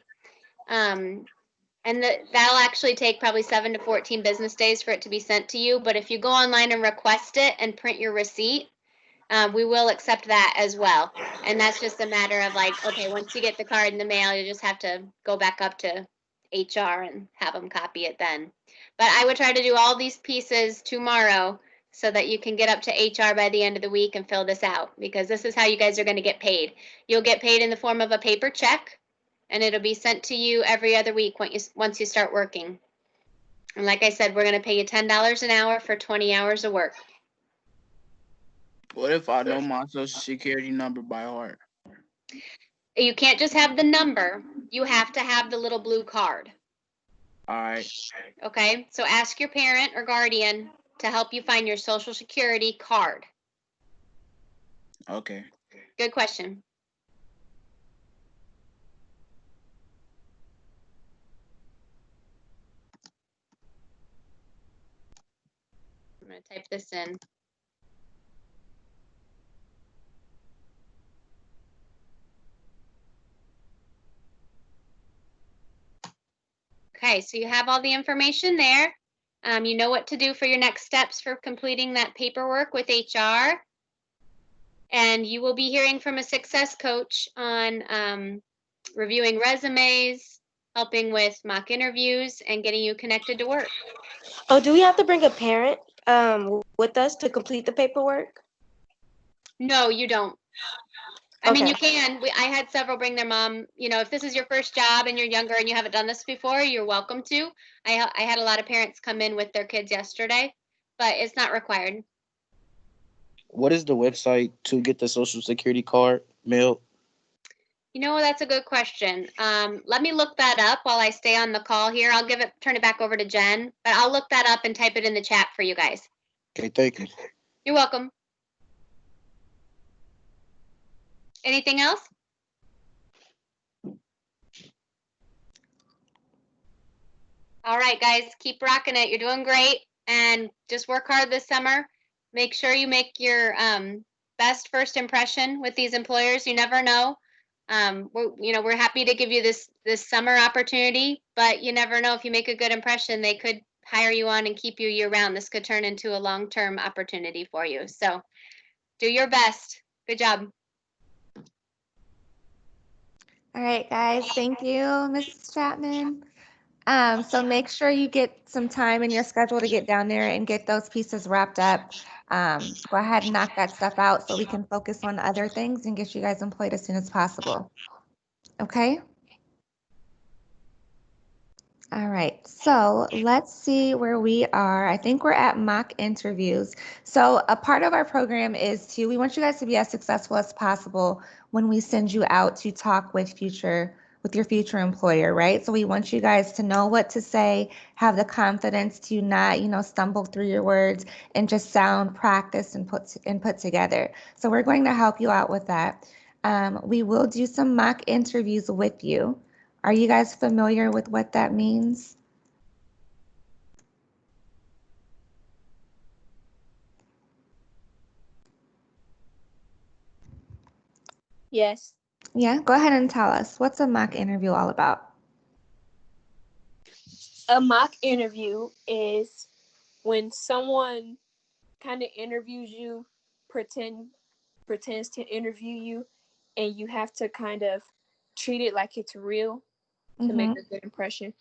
And that'll actually take probably 7 to 14 business days for it to be sent to you. But if you go online and request it and print your receipt, we will accept that as well. And that's just a matter of like, okay, once you get the card in the mail, you just have to go back up to HR and have them copy it then. But I would try to do all these pieces tomorrow so that you can get up to HR by the end of the week and fill this out, because this is how you guys are going to get paid. You'll get paid in the form of a paper check, and it'll be sent to you every other week once you start working. And like I said, we're going to pay you $10 an hour for 20 hours of work. What if I know my social security number by heart? You can't just have the number. You have to have the little blue card. All right. Okay, so ask your parent or guardian to help you find your social security card. Okay. Good question. I'm going to type this in. Okay, so you have all the information there. You know what to do for your next steps for completing that paperwork with HR. And you will be hearing from a success coach on reviewing resumes, helping with mock interviews, and getting you connected to work. Oh, do we have to bring a parent with us to complete the paperwork? No, you don't. I mean, Okay. you can. I had several bring their mom. If this is your first job and you're younger and you haven't done this before, you're welcome to. I had a lot of parents come in with their kids yesterday, but it's not required. What is the website to get the social security card mailed? That's a good question. Let me look that up while I stay on the call here. I'll turn it back over to Jen, but I'll look that up and type it in the chat for you guys. Okay, thank you. You're welcome. Anything else? All right, guys, keep rocking it. You're doing great. and just work hard this summer. Make sure you make your best first impression with these employers. You never know. We're happy to give you this summer opportunity, but you never know, if you make a good impression, they could hire you on and keep you year round. This could turn into a long-term opportunity for you. So do your best. Good job. All right, guys. Thank you, Mrs. Chapman. So make sure you get some time in your schedule to get down there and get those pieces wrapped up. Go ahead and knock that stuff out so we can focus on other things and get you guys employed as soon as possible. Okay? All right, so let's see where we are. I think we're at mock interviews. So a part of our program is we want you guys to be as successful as possible when we send you out to talk with your future employer, right? So we want you guys to know what to say, have the confidence to not, stumble through your words and just sound practiced and put together. So we're going to help you out with that. We will do some mock interviews with you. Are you guys familiar with what that means? Yes. Yeah, go ahead and tell us. What's a mock interview all about? A mock interview is when someone kind of interviews you, pretends to interview you, and you have to kind of treat it like it's real to make a good impression.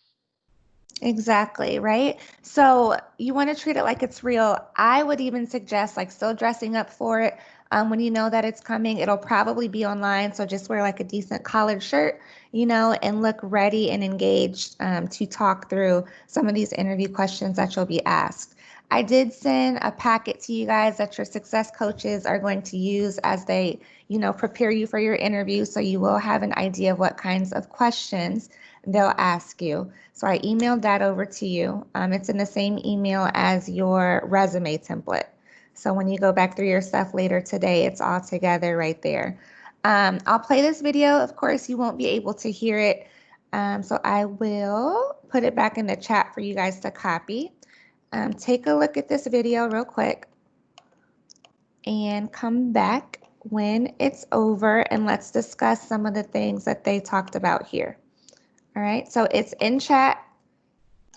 Exactly, right? So you want to treat it like it's real. I would even suggest still dressing up for it. When you know that it's coming, it'll probably be online. So just wear a decent collared shirt, and look ready and engaged to talk through some of these interview questions that you'll be asked. I did send a packet to you guys that your success coaches are going to use as they, prepare you for your interview. So you will have an idea of what kinds of questions they'll ask you. So I emailed that over to you. It's in the same email as your resume template. So when you go back through your stuff later today, it's all together right there. I'll play this video. Of course, you won't be able to hear it. So I will put it back in the chat for you guys to copy. Take a look at this video real quick and come back when it's over, and let's discuss some of the things that they talked about here. All right, so it's in chat.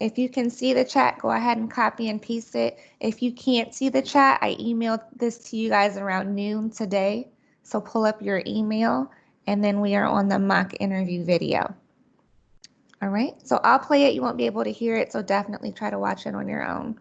If you can see the chat, go ahead and copy and paste it. If you can't see the chat, I emailed this to you guys around noon today. So pull up your email, and then we are on the mock interview video. All right, so I'll play it. You won't be able to hear it, so definitely try to watch it on your own.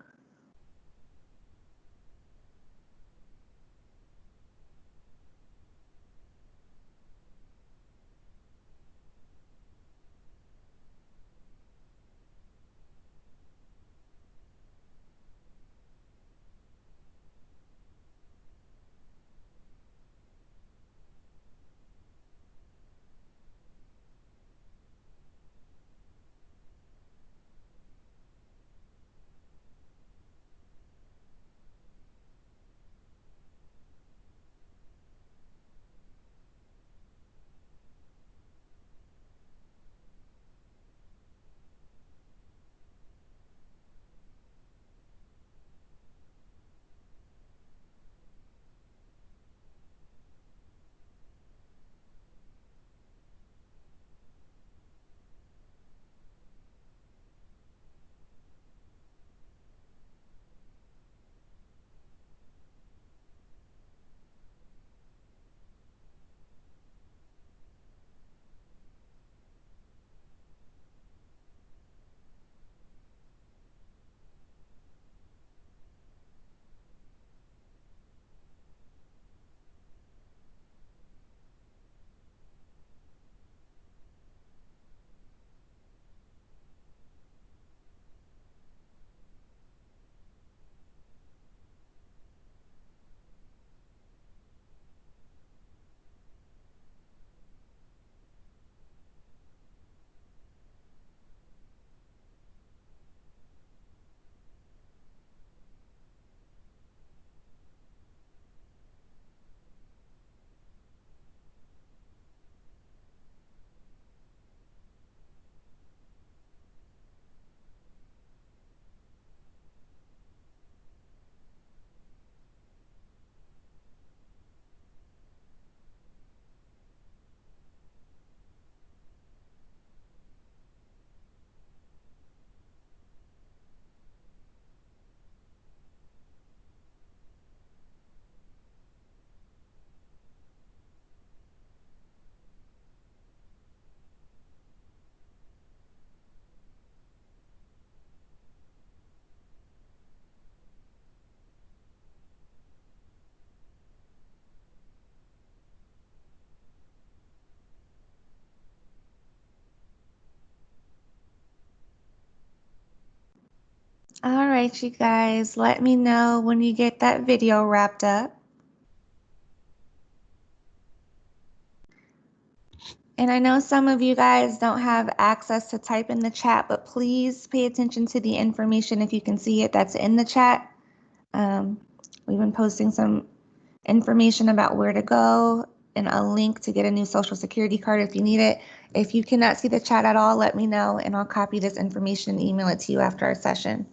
All right, you guys, let me know when you get that video wrapped up. And I know some of you guys don't have access to type in the chat, but please pay attention to the information if you can see it that's in the chat. We've been posting some information about where to go and a link to get a new social security card if you need it. If you cannot see the chat at all, let me know and I'll copy this information and email it to you after our session.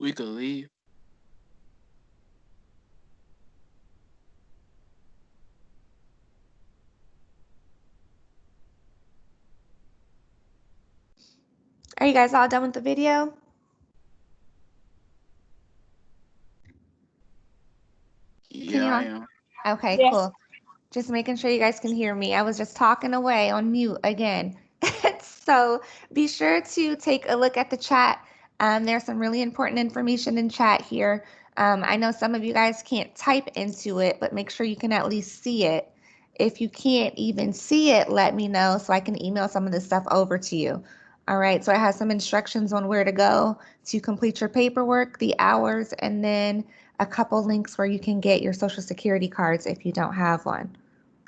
We could leave. Are you guys all done with the video? Yeah, you I all- am. Okay, Yes. cool. Just making sure you guys can hear me. I was just talking away on mute again. So be sure to take a look at the chat. There's some really important information in chat here. I know some of you guys can't type into it, but make sure you can at least see it. If you can't even see it, let me know so I can email some of this stuff over to you. All right, so I have some instructions on where to go to complete your paperwork, the hours, and then a couple links where you can get your social security cards if you don't have one.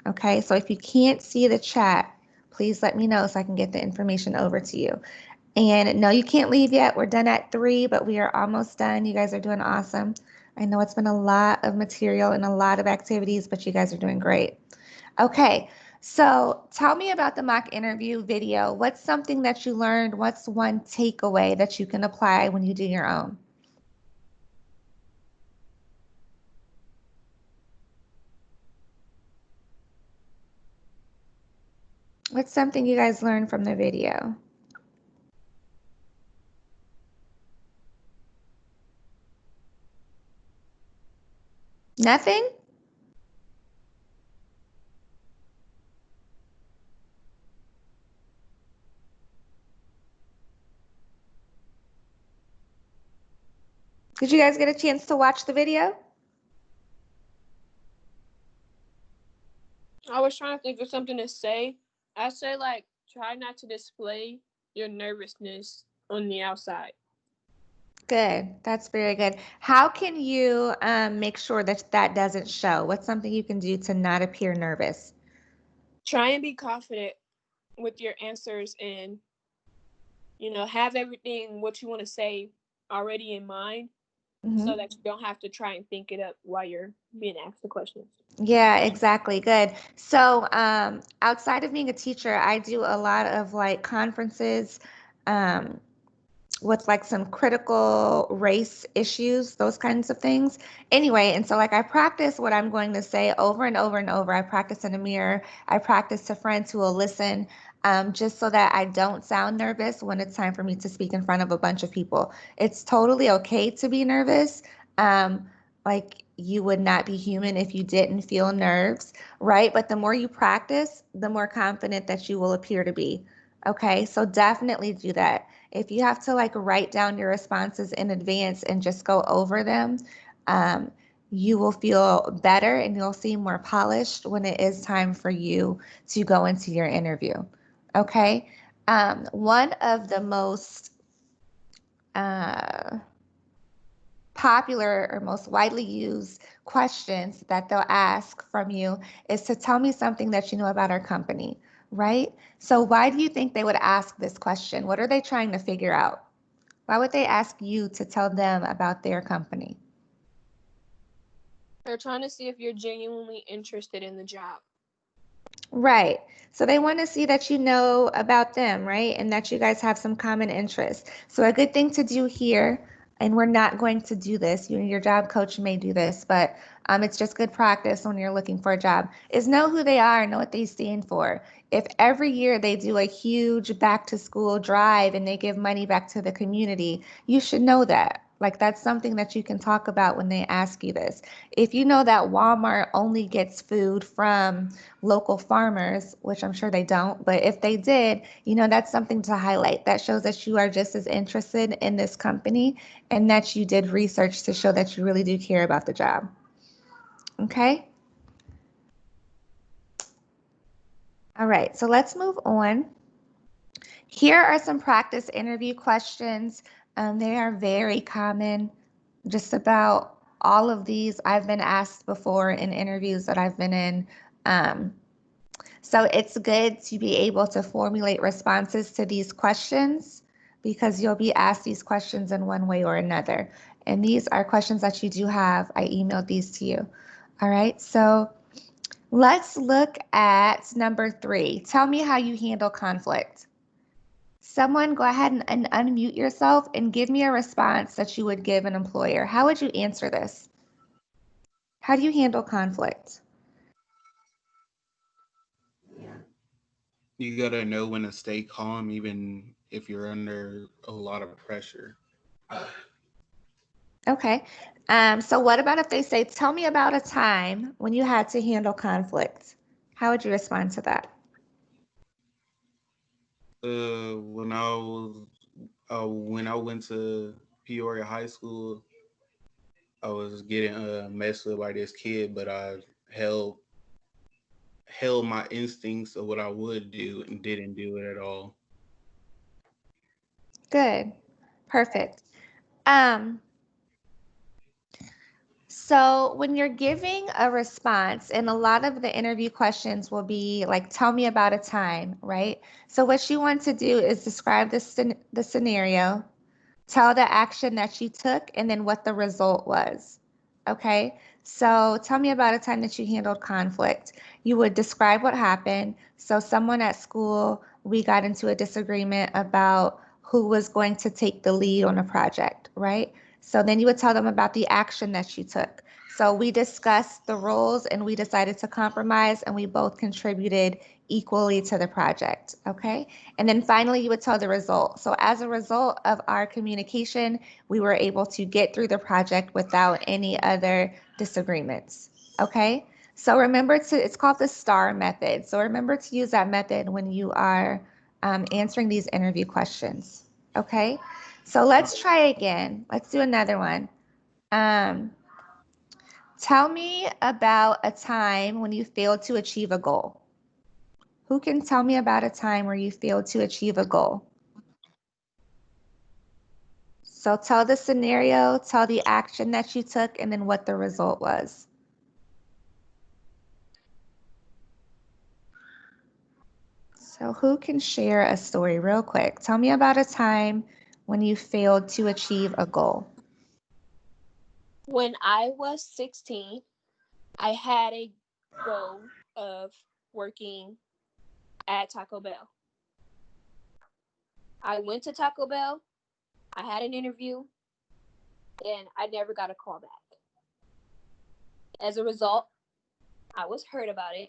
Okay, so if you can't see the chat, please let me know so I can get the information over to you. And no, you can't leave yet. We're done at 3, but we are almost done. You guys are doing awesome. I know it's been a lot of material and a lot of activities, but you guys are doing great. Okay, so tell me about the mock interview video. What's something that you learned? What's one takeaway that you can apply when you do your own? What's something you guys learned from the video? Nothing? Did you guys get a chance to watch the video? I was trying to think of something to say. I say like try not to display your nervousness on the outside. Good. That's very good. How can you make sure that that doesn't show? What's something you can do to not appear nervous? Try and be confident with your answers and have everything what you want to say already in mind so that you don't have to try and think it up while you're being asked the questions. Yeah, exactly. Good. So, outside of being a teacher, I do a lot of like conferences, with like some critical race issues, those kinds of things. Anyway, and so like I practice what I'm going to say over and over and over. I practice in a mirror. I practice to friends who will listen, just so that I don't sound nervous when it's time for me to speak in front of a bunch of people. It's totally okay to be nervous. Like you would not be human if you didn't feel nerves, right? But the more you practice, the more confident that you will appear to be. Okay, so definitely do that. If you have to like write down your responses in advance and just go over them, you will feel better and you'll seem more polished when it is time for you to go into your interview. Okay. One of the most popular or most widely used questions that they'll ask from you is to tell me something that you know about our company. right? So why do you think they would ask this question? What are they trying to figure out? Why would they ask you to tell them about their company? They're trying to see if you're genuinely interested in the job. Right. So they want to see that you know about them, right? And that you guys have some common interests. So a good thing to do here, and we're not going to do this, your job coach may do this, but it's just good practice when you're looking for a job, is know who they are, know what they stand for. If every year they do a huge back to school drive and they give money back to the community, you should know that. Like that's something that you can talk about when they ask you this. If you know that Walmart only gets food from local farmers, which I'm sure they don't, but if they did, that's something to highlight. That shows that you are just as interested in this company and that you did research to show that you really do care about the job. Okay? All right, so let's move on. Here are some practice interview questions. They are very common. Just about all of these I've been asked before in interviews that I've been in. So it's good to be able to formulate responses to these questions because you'll be asked these questions in one way or another. And these are questions that you do have. I emailed these to you. All right, so let's look at number 3. Tell me how you handle conflict. Someone go ahead and unmute yourself and give me a response that you would give an employer. How would you answer this? How do you handle conflict? You gotta know when to stay calm, even if you're under a lot of pressure. Okay. So what about if they say, tell me about a time when you had to handle conflict? How would you respond to that? When I went to Peoria High School, I was getting messed with by this kid, but I held my instincts of what I would do and didn't do it at all. Good. Perfect. So when you're giving a response, and a lot of the interview questions will be like, tell me about a time, right? So what you want to do is describe the scenario, tell the action that you took, and then what the result was. Okay, so tell me about a time that you handled conflict. You would describe what happened. So someone at school, we got into a disagreement about who was going to take the lead on a project, right? So then you would tell them about the action that you took. So we discussed the roles and we decided to compromise and we both contributed equally to the project, okay? And then finally, you would tell the result. So as a result of our communication, we were able to get through the project without any other disagreements, okay? So remember it's called the STAR method. So remember to use that method when you are answering these interview questions, okay? So let's try again. Let's do another one. Tell me about a time when you failed to achieve a goal. Who can tell me about a time where you failed to achieve a goal? So tell the scenario, tell the action that you took, and then what the result was. So who can share a story real quick? Tell me about a time when you failed to achieve a goal. When I was 16, I had a goal of working at Taco Bell. I went to Taco Bell, I had an interview, and I never got a call back. As a result, I was hurt about it,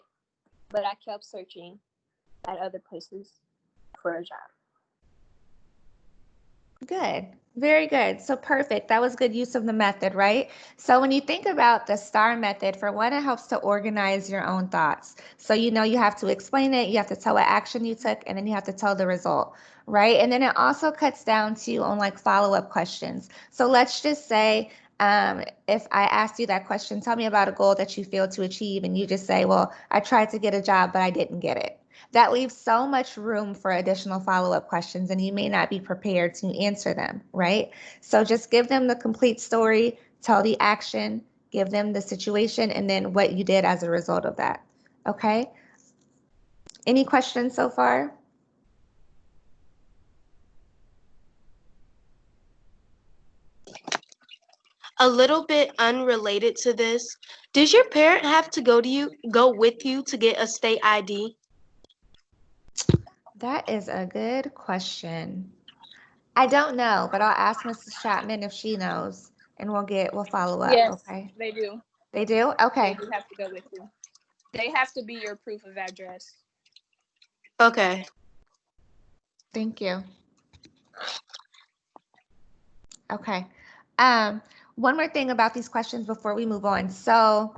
but I kept searching at other places for a job. Good. Very good. So perfect. That was good use of the method, right? So when you think about the STAR method, for one, it helps to organize your own thoughts. So you have to explain it, you have to tell what action you took, and then you have to tell the result, right? And then it also cuts down to on like follow-up questions. So let's just say if I asked you that question, tell me about a goal that you failed to achieve, and you just say, well, I tried to get a job, but I didn't get it. That leaves so much room for additional follow-up questions, and you may not be prepared to answer them, right? So just give them the complete story, tell the action, give them the situation, and then what you did as a result of that, okay? Any questions so far? A little bit unrelated to this, does your parent have to go with you to get a state ID? That is a good question. I don't know, but I'll ask Mrs. Chapman if she knows, and we'll follow up. Yes, Okay. they do. They do? They Okay. do have to go with you. They have to be your proof of address. Okay. Thank you. Okay. One more thing about these questions before we move on. So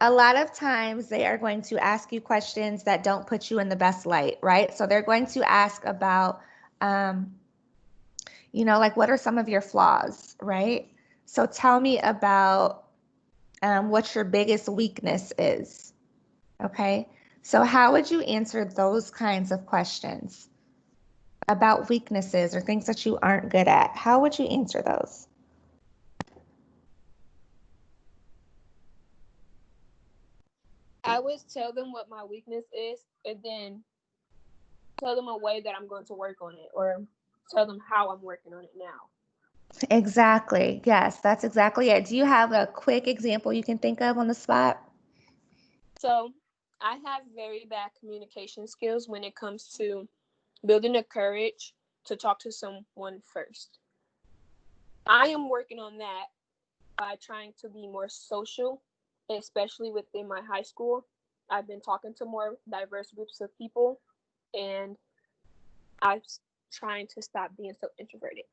a lot of times they are going to ask you questions that don't put you in the best light, right? So they're going to ask about, like what are some of your flaws, right? So tell me about what your biggest weakness is, okay? So how would you answer those kinds of questions about weaknesses or things that you aren't good at? How would you answer those? I would tell them what my weakness is and then tell them a way that I'm going to work on it or tell them how I'm working on it now. Exactly. Yes, that's exactly it. Do you have a quick example you can think of on the spot? So I have very bad communication skills when it comes to building the courage to talk to someone first. I am working on that by trying to be more social, especially within my high school. I've been talking to more diverse groups of people, and I'm trying to stop being so introverted.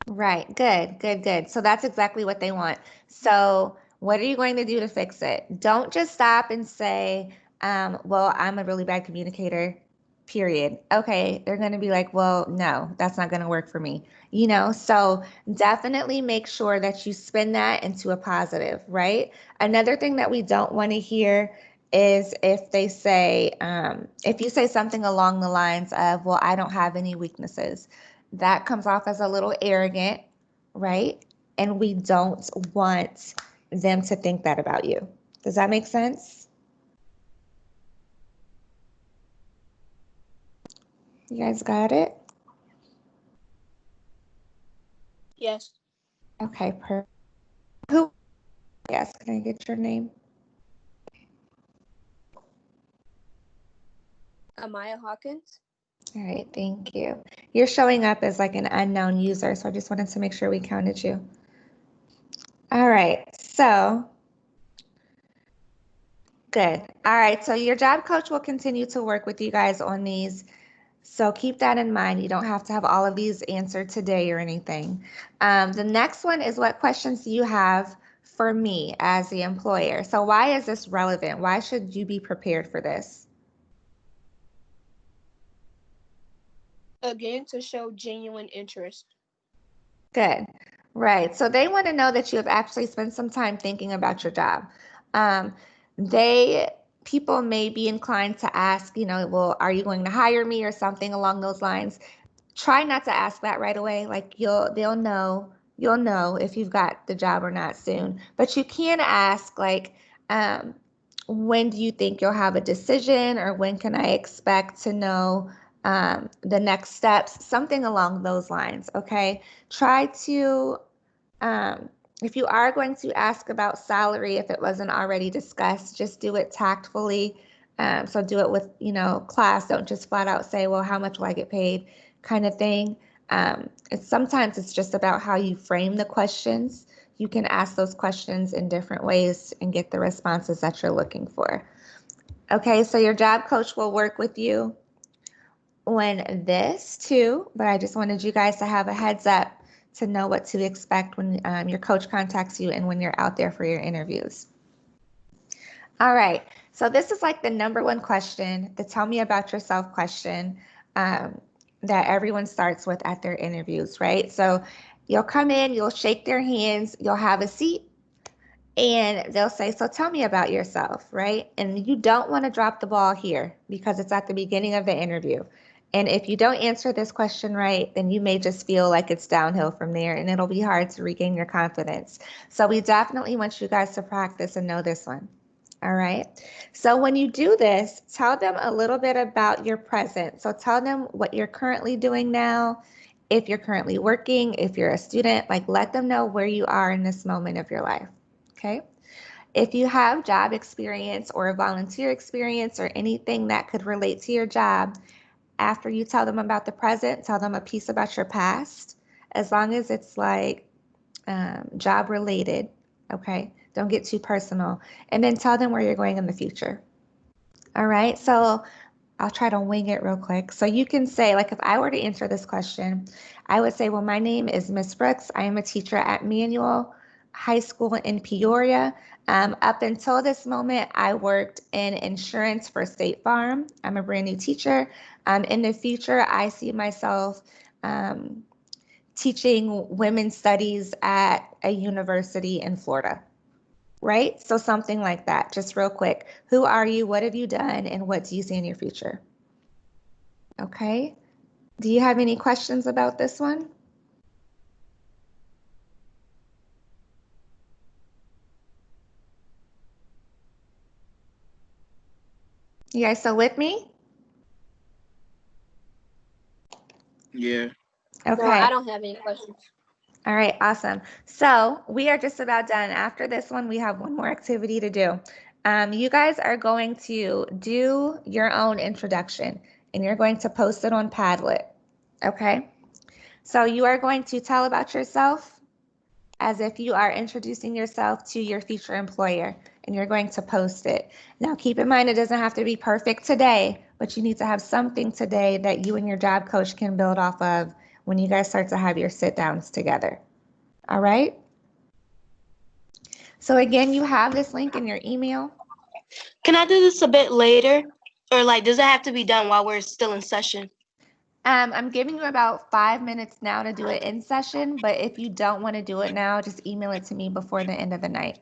Right. Good, good, good. So that's exactly what they want. So what are you going to do to fix it? Don't just stop and say, well, I'm a really bad communicator, period. Okay. They're going to be like, well, no, that's not going to work for me. So definitely make sure that you spin that into a positive, right? Another thing that we don't want to hear is if they say, if you say something along the lines of, well, I don't have any weaknesses. That comes off as a little arrogant, right? And we don't want them to think that about you. Does that make sense? You guys got it? Yes. Okay, who? Yes, can I get your name? Amaya Hawkins. All right, thank you. You're showing up as like an unknown user, so I just wanted to make sure we counted you. All right, so good. All right, so your job coach will continue to work with you guys on these. So keep that in mind. You don't have to have all of these answered today or anything. The next one is, what questions do you have for me as the employer? So why is this relevant? Why should you be prepared for this? Again, to show genuine interest. Good. Right. So they want to know that you have actually spent some time thinking about your job. People may be inclined to ask, well, are you going to hire me or something along those lines? Try not to ask that right away. Like you'll know if you've got the job or not soon. But you can ask like, when do you think you'll have a decision, or when can I expect to know the next steps? Something along those lines. Okay. Try to, if you are going to ask about salary, if it wasn't already discussed, just do it tactfully. So do it with, class. Don't just flat out say, well, how much will I get paid, kind of thing. Sometimes it's just about how you frame the questions. You can ask those questions in different ways and get the responses that you're looking for. Okay, so your job coach will work with you on this too, but I just wanted you guys to have a heads up to know what to expect when your coach contacts you and when you're out there for your interviews. All right, so this is like the number one question, the tell me about yourself question that everyone starts with at their interviews, right? So you'll come in, you'll shake their hands, you'll have a seat, and they'll say, so tell me about yourself, right? And you don't want to drop the ball here because it's at the beginning of the interview. And if you don't answer this question right, then you may just feel like it's downhill from there, and it'll be hard to regain your confidence. So we definitely want you guys to practice and know this one. All right. So when you do this, tell them a little bit about your present. So tell them what you're currently doing now, if you're currently working, if you're a student, like let them know where you are in this moment of your life. Okay. If you have job experience or volunteer experience or anything that could relate to your job, after you tell them about the present, tell them a piece about your past, as long as it's like job related. Okay. Don't get too personal. And then tell them where you're going in the future. All right. So I'll try to wing it real quick. So you can say, like, if I were to answer this question, I would say, well, my name is Miss Brooks. I am a teacher at Manual High School in Peoria. Up until this moment, I worked in insurance for State Farm. I'm a brand new teacher. In the future, I see myself teaching women's studies at a university in Florida. Right? So something like that, just real quick. Who are you? What have you done? And what do you see in your future? Okay. Do you have any questions about this one? You guys still with me? Yeah. Okay. No, I don't have any questions. All right, awesome. So we are just about done. After this one, we have one more activity to do. You guys are going to do your own introduction and you're going to post it on Padlet. Okay. So you are going to tell about yourself as if you are introducing yourself to your future employer and you're going to post it. Now, keep in mind, it doesn't have to be perfect today, but you need to have something today that you and your job coach can build off of when you guys start to have your sit downs together. All right. So again, you have this link in your email. Can I do this a bit later? Or like, does it have to be done while we're still in session? I'm giving you about 5 minutes now to do it in session, but if you don't want to do it now, just email it to me before the end of the night.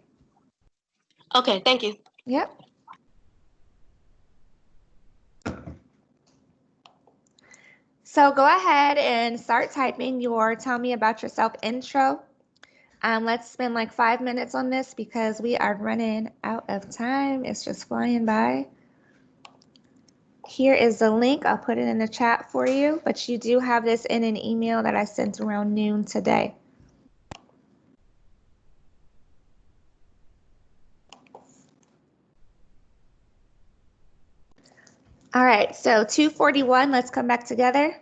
Okay, thank you. Yep. So go ahead and start typing your tell me about yourself intro. Let's spend like 5 minutes on this because we are running out of time. It's just flying by. Here is the link. I'll put it in the chat for you, but you do have this in an email that I sent around noon today. All right, so 241, let's come back together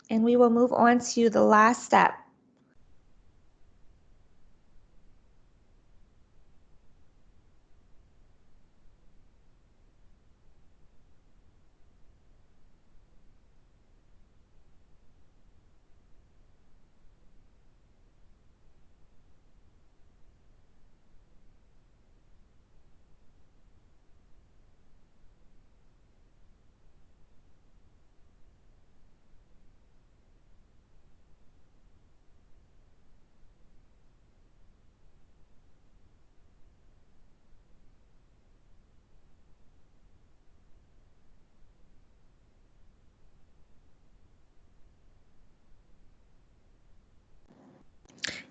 and we will move on to the last step.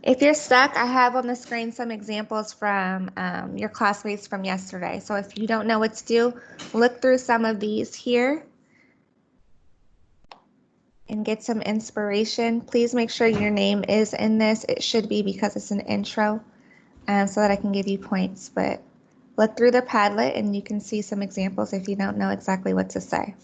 If you're stuck, I have on the screen some examples from your classmates from yesterday. So if you don't know what to do, look through some of these here and get some inspiration. Please make sure your name is in this. It should be because it's an intro so that I can give you points. But look through the Padlet and you can see some examples if you don't know exactly what to say.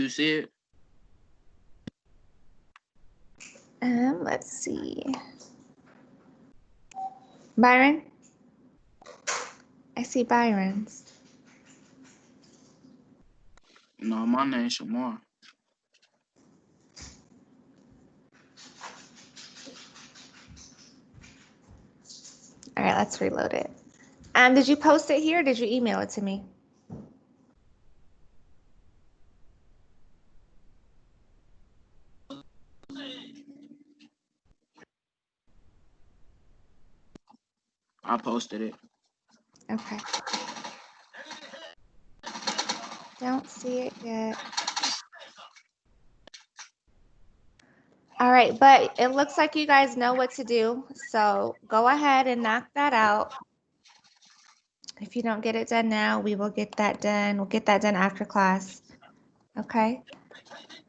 you see it? Let's see. Byron? I see Byron's. No, my name's Shamar. All right, let's reload it. Did you post it here or did you email it to me? I posted it. Okay. Don't see it yet. All right, but it looks like you guys know what to do. So go ahead and knock that out. If you don't get it done now, we will get that done. We'll get that done after class. Okay.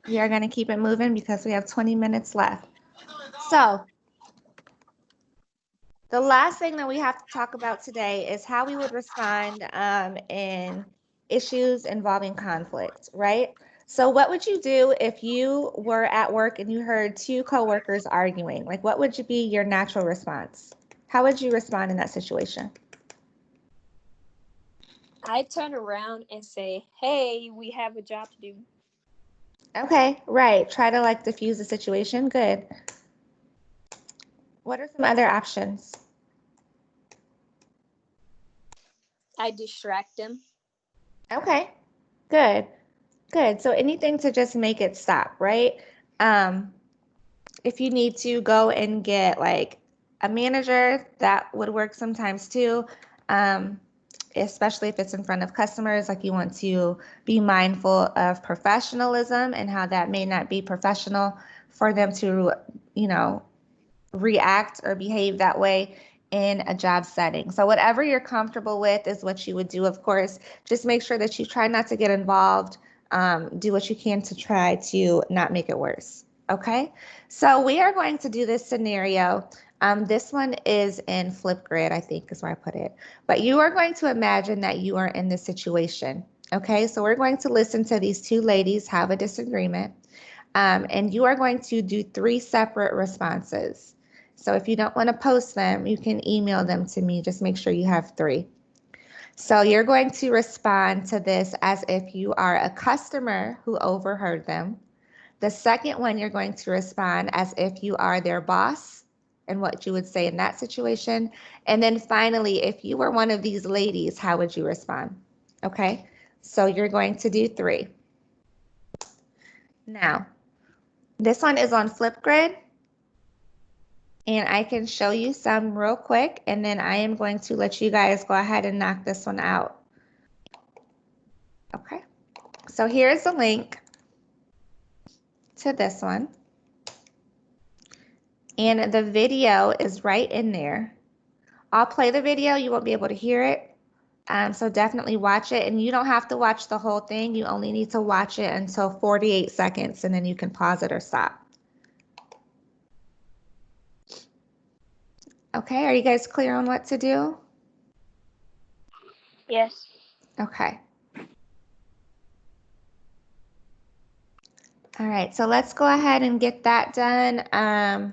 We are going to keep it moving because we have 20 minutes left. So the last thing that we have to talk about today is how we would respond in issues involving conflict, right? So what would you do if you were at work and you heard two coworkers arguing? Like, what would be your natural response? How would you respond in that situation? I turn around and say, hey, we have a job to do. Okay, right. Try to like diffuse the situation. Good. What are some other options? I distract them. Okay, good. Good. So anything to just make it stop, right? If you need to go and get like a manager, that would work sometimes too. Especially if it's in front of customers, like you want to be mindful of professionalism and how that may not be professional for them to, you know, react or behave that way in a job setting. So whatever you're comfortable with is what you would do. Of course, just make sure that you try not to get involved. Do what you can to try to not make it worse. Okay, so we are going to do this scenario. This one is in Flipgrid, I think is where I put it. But you are going to imagine that you are in this situation. Okay, so we're going to listen to these two ladies have a disagreement. And you are going to do 3 separate responses. So if you don't want to post them, you can email them to me. Just make sure you have 3. So you're going to respond to this as if you are a customer who overheard them. The second one, you're going to respond as if you are their boss and what you would say in that situation. And then finally, if you were one of these ladies, how would you respond? Okay, so you're going to do 3. Now, this one is on Flipgrid. And I can show you some real quick, and then I am going to let you guys go ahead and knock this one out. Okay, so here's the link to this one. And the video is right in there. I'll play the video, you won't be able to hear it. So definitely watch it, and you don't have to watch the whole thing. You only need to watch it until 48 seconds, and then you can pause it or stop. Okay, are you guys clear on what to do? Yes. Okay. All right, so let's go ahead and get that done.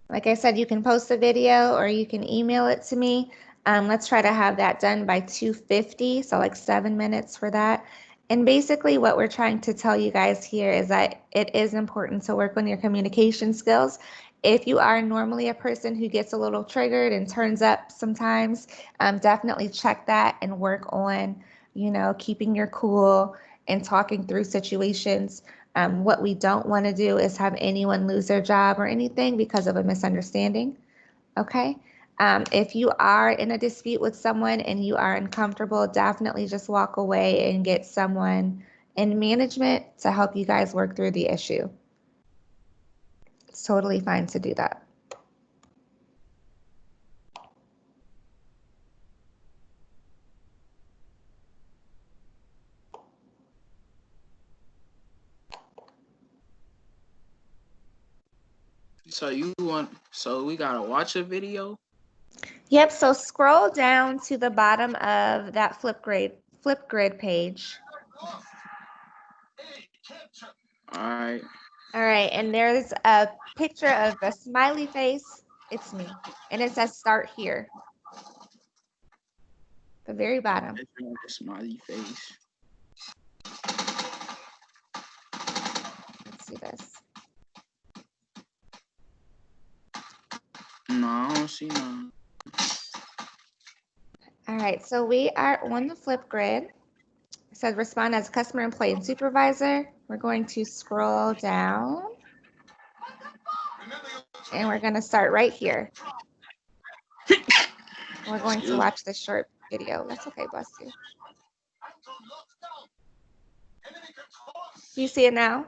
Like I said, you can post the video or you can email it to me. Let's try to have that done by 2:50, so like 7 minutes for that. And basically what we're trying to tell you guys here is that it is important to work on your communication skills. If you are normally a person who gets a little triggered and turns up sometimes, definitely check that and work on, you know, keeping your cool and talking through situations. What we don't want to do is have anyone lose their job or anything because of a misunderstanding. Okay. If you are in a dispute with someone and you are uncomfortable, definitely just walk away and get someone in management to help you guys work through the issue. It's totally fine to do that. So we gotta watch a video? Yep, so scroll down to the bottom of that Flipgrid page. All right. All right, and there's a picture of a smiley face. It's me, and it says start here. The very bottom. Picture of a smiley face. Let's see this. No, I don't see none. All right, so we are on the Flipgrid. It says respond as customer, employee, and supervisor. We're going to scroll down. And we're going to start right here. We're going to watch this short video. That's okay, bless you. Do you see it now?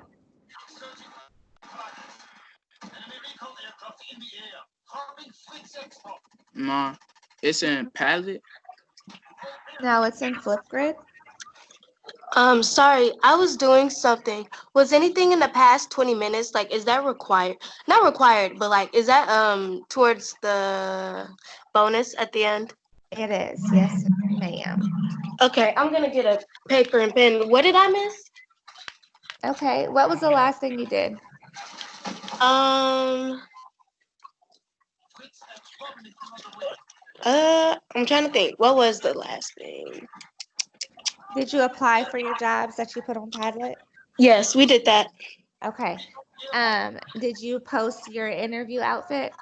No, it's in Padlet. No, it's in Flipgrid. Sorry, I was doing something. Was anything in the past 20 minutes, like, is that required? Not required, but like, is that towards the bonus at the end? It is, yes, ma'am. Okay, I'm gonna get a paper and pen. What did I miss? Okay, what was the last thing you did? I'm trying to think. What was the last thing? Did you apply for your jobs that you put on Padlet? Yes, we did that. Okay. Did you post your interview outfit?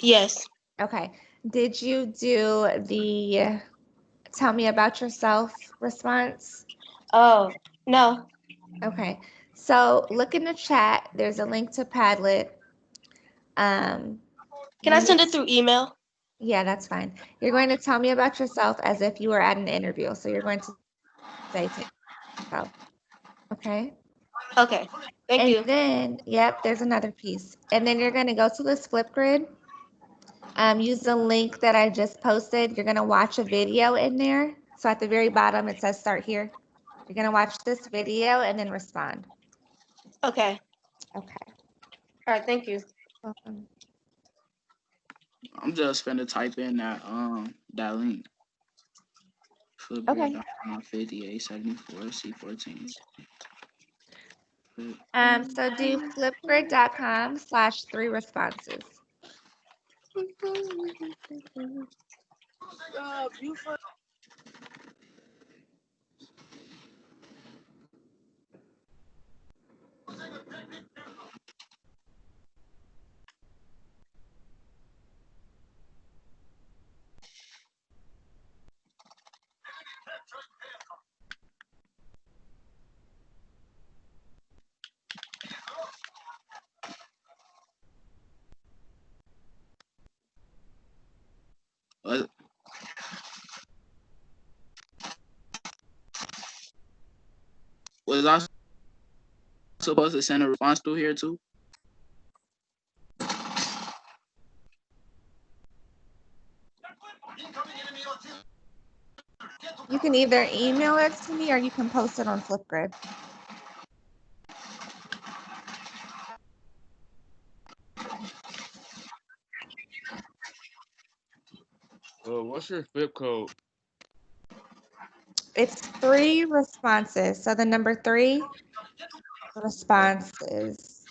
Yes. Okay. Did you do the tell me about yourself response? Oh, no. Okay. So look in the chat. There's a link to Padlet. Can I send it through email? Yeah, that's fine. You're going to tell me about yourself as if you were at an interview. So you're going to say to yourself. Okay. Okay. Thank you. And then, yep, there's another piece. And then you're going to go to this Flipgrid. Use the link that I just posted. You're going to watch a video in there. So at the very bottom, it says start here. You're going to watch this video and then respond. Okay. Okay. All right. Thank you. Welcome. I'm just finna type in that link. Okay. 5874 C14. So do flipgrid.com/3 responses. Was I supposed to send a response through here too? You can either email it to me or you can post it on Flipgrid. What's your flip code? It's 3 responses. So the number 3 responses.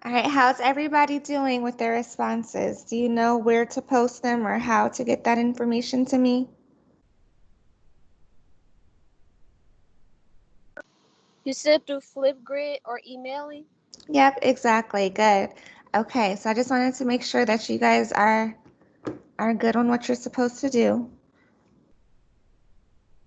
All right, how's everybody doing with their responses? Do you know where to post them or how to get that information to me? You said through Flipgrid or emailing? Yep, exactly. Good. Okay, so I just wanted to make sure that you guys are good on what you're supposed to do.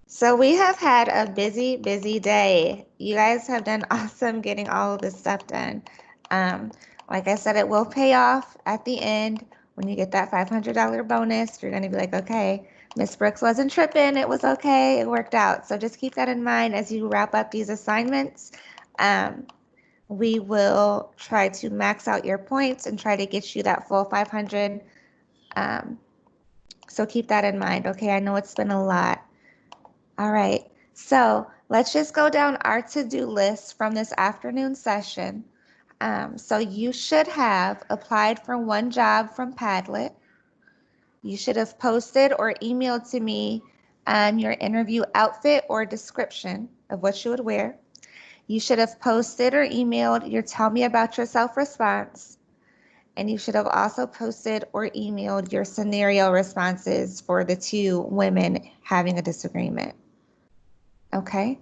So we have had a busy, busy day. You guys have done awesome getting all of this stuff done. Like I said, it will pay off at the end when you get that $500 bonus. You're going to be like, okay, Miss Brooks wasn't tripping. It was okay. It worked out. So just keep that in mind as you wrap up these assignments. We will try to max out your points and try to get you that full 500. So keep that in mind. Okay, I know it's been a lot. All right, so let's just go down our to-do list from this afternoon session. So you should have applied for one job from Padlet. You should have posted or emailed to me your interview outfit or description of what you would wear. You should have posted or emailed your tell me about yourself response. And you should have also posted or emailed your scenario responses for the two women having a disagreement. Okay.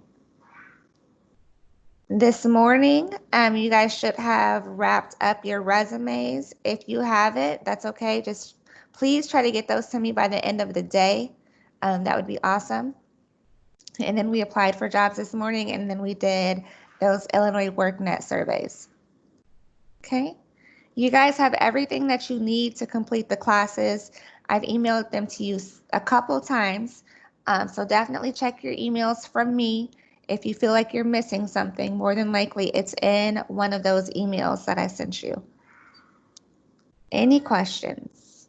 This morning, you guys should have wrapped up your resumes. If you have it, that's okay. Just please try to get those to me by the end of the day. That would be awesome. And then we applied for jobs this morning, and then we did those Illinois WorkNet surveys. Okay. You guys have everything that you need to complete the classes. I've emailed them to you a couple times. So definitely check your emails from me. If you feel like you're missing something, more than likely it's in one of those emails that I sent you. Any questions?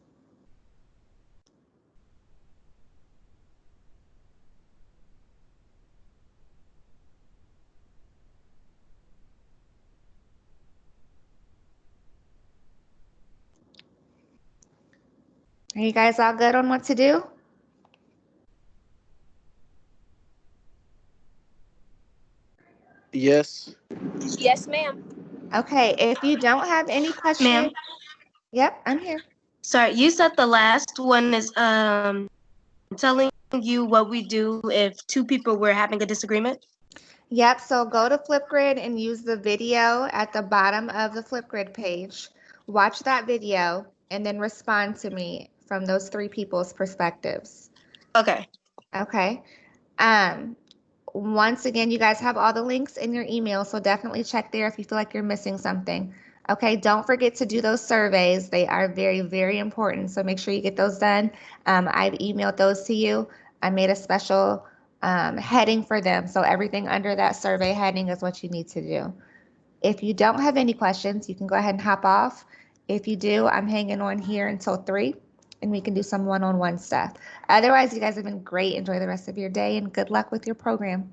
Are you guys all good on what to do? Yes. Yes, ma'am. Okay, if you don't have any questions. Ma'am. Yep, I'm here. Sorry, you said the last one is telling you what we do if two people were having a disagreement. Yep, so go to Flipgrid and use the video at the bottom of the Flipgrid page. Watch that video and then respond to me from those three people's perspectives. Okay. Okay. Once again, you guys have all the links in your email, so definitely check there if you feel like you're missing something. Okay, don't forget to do those surveys. They are very, very important, so make sure you get those done. I've emailed those to you. I made a special heading for them, so everything under that survey heading is what you need to do. If you don't have any questions, you can go ahead and hop off. If you do, I'm hanging on here until 3, and we can do some one-on-one stuff. Otherwise, you guys have been great. Enjoy the rest of your day, and good luck with your program.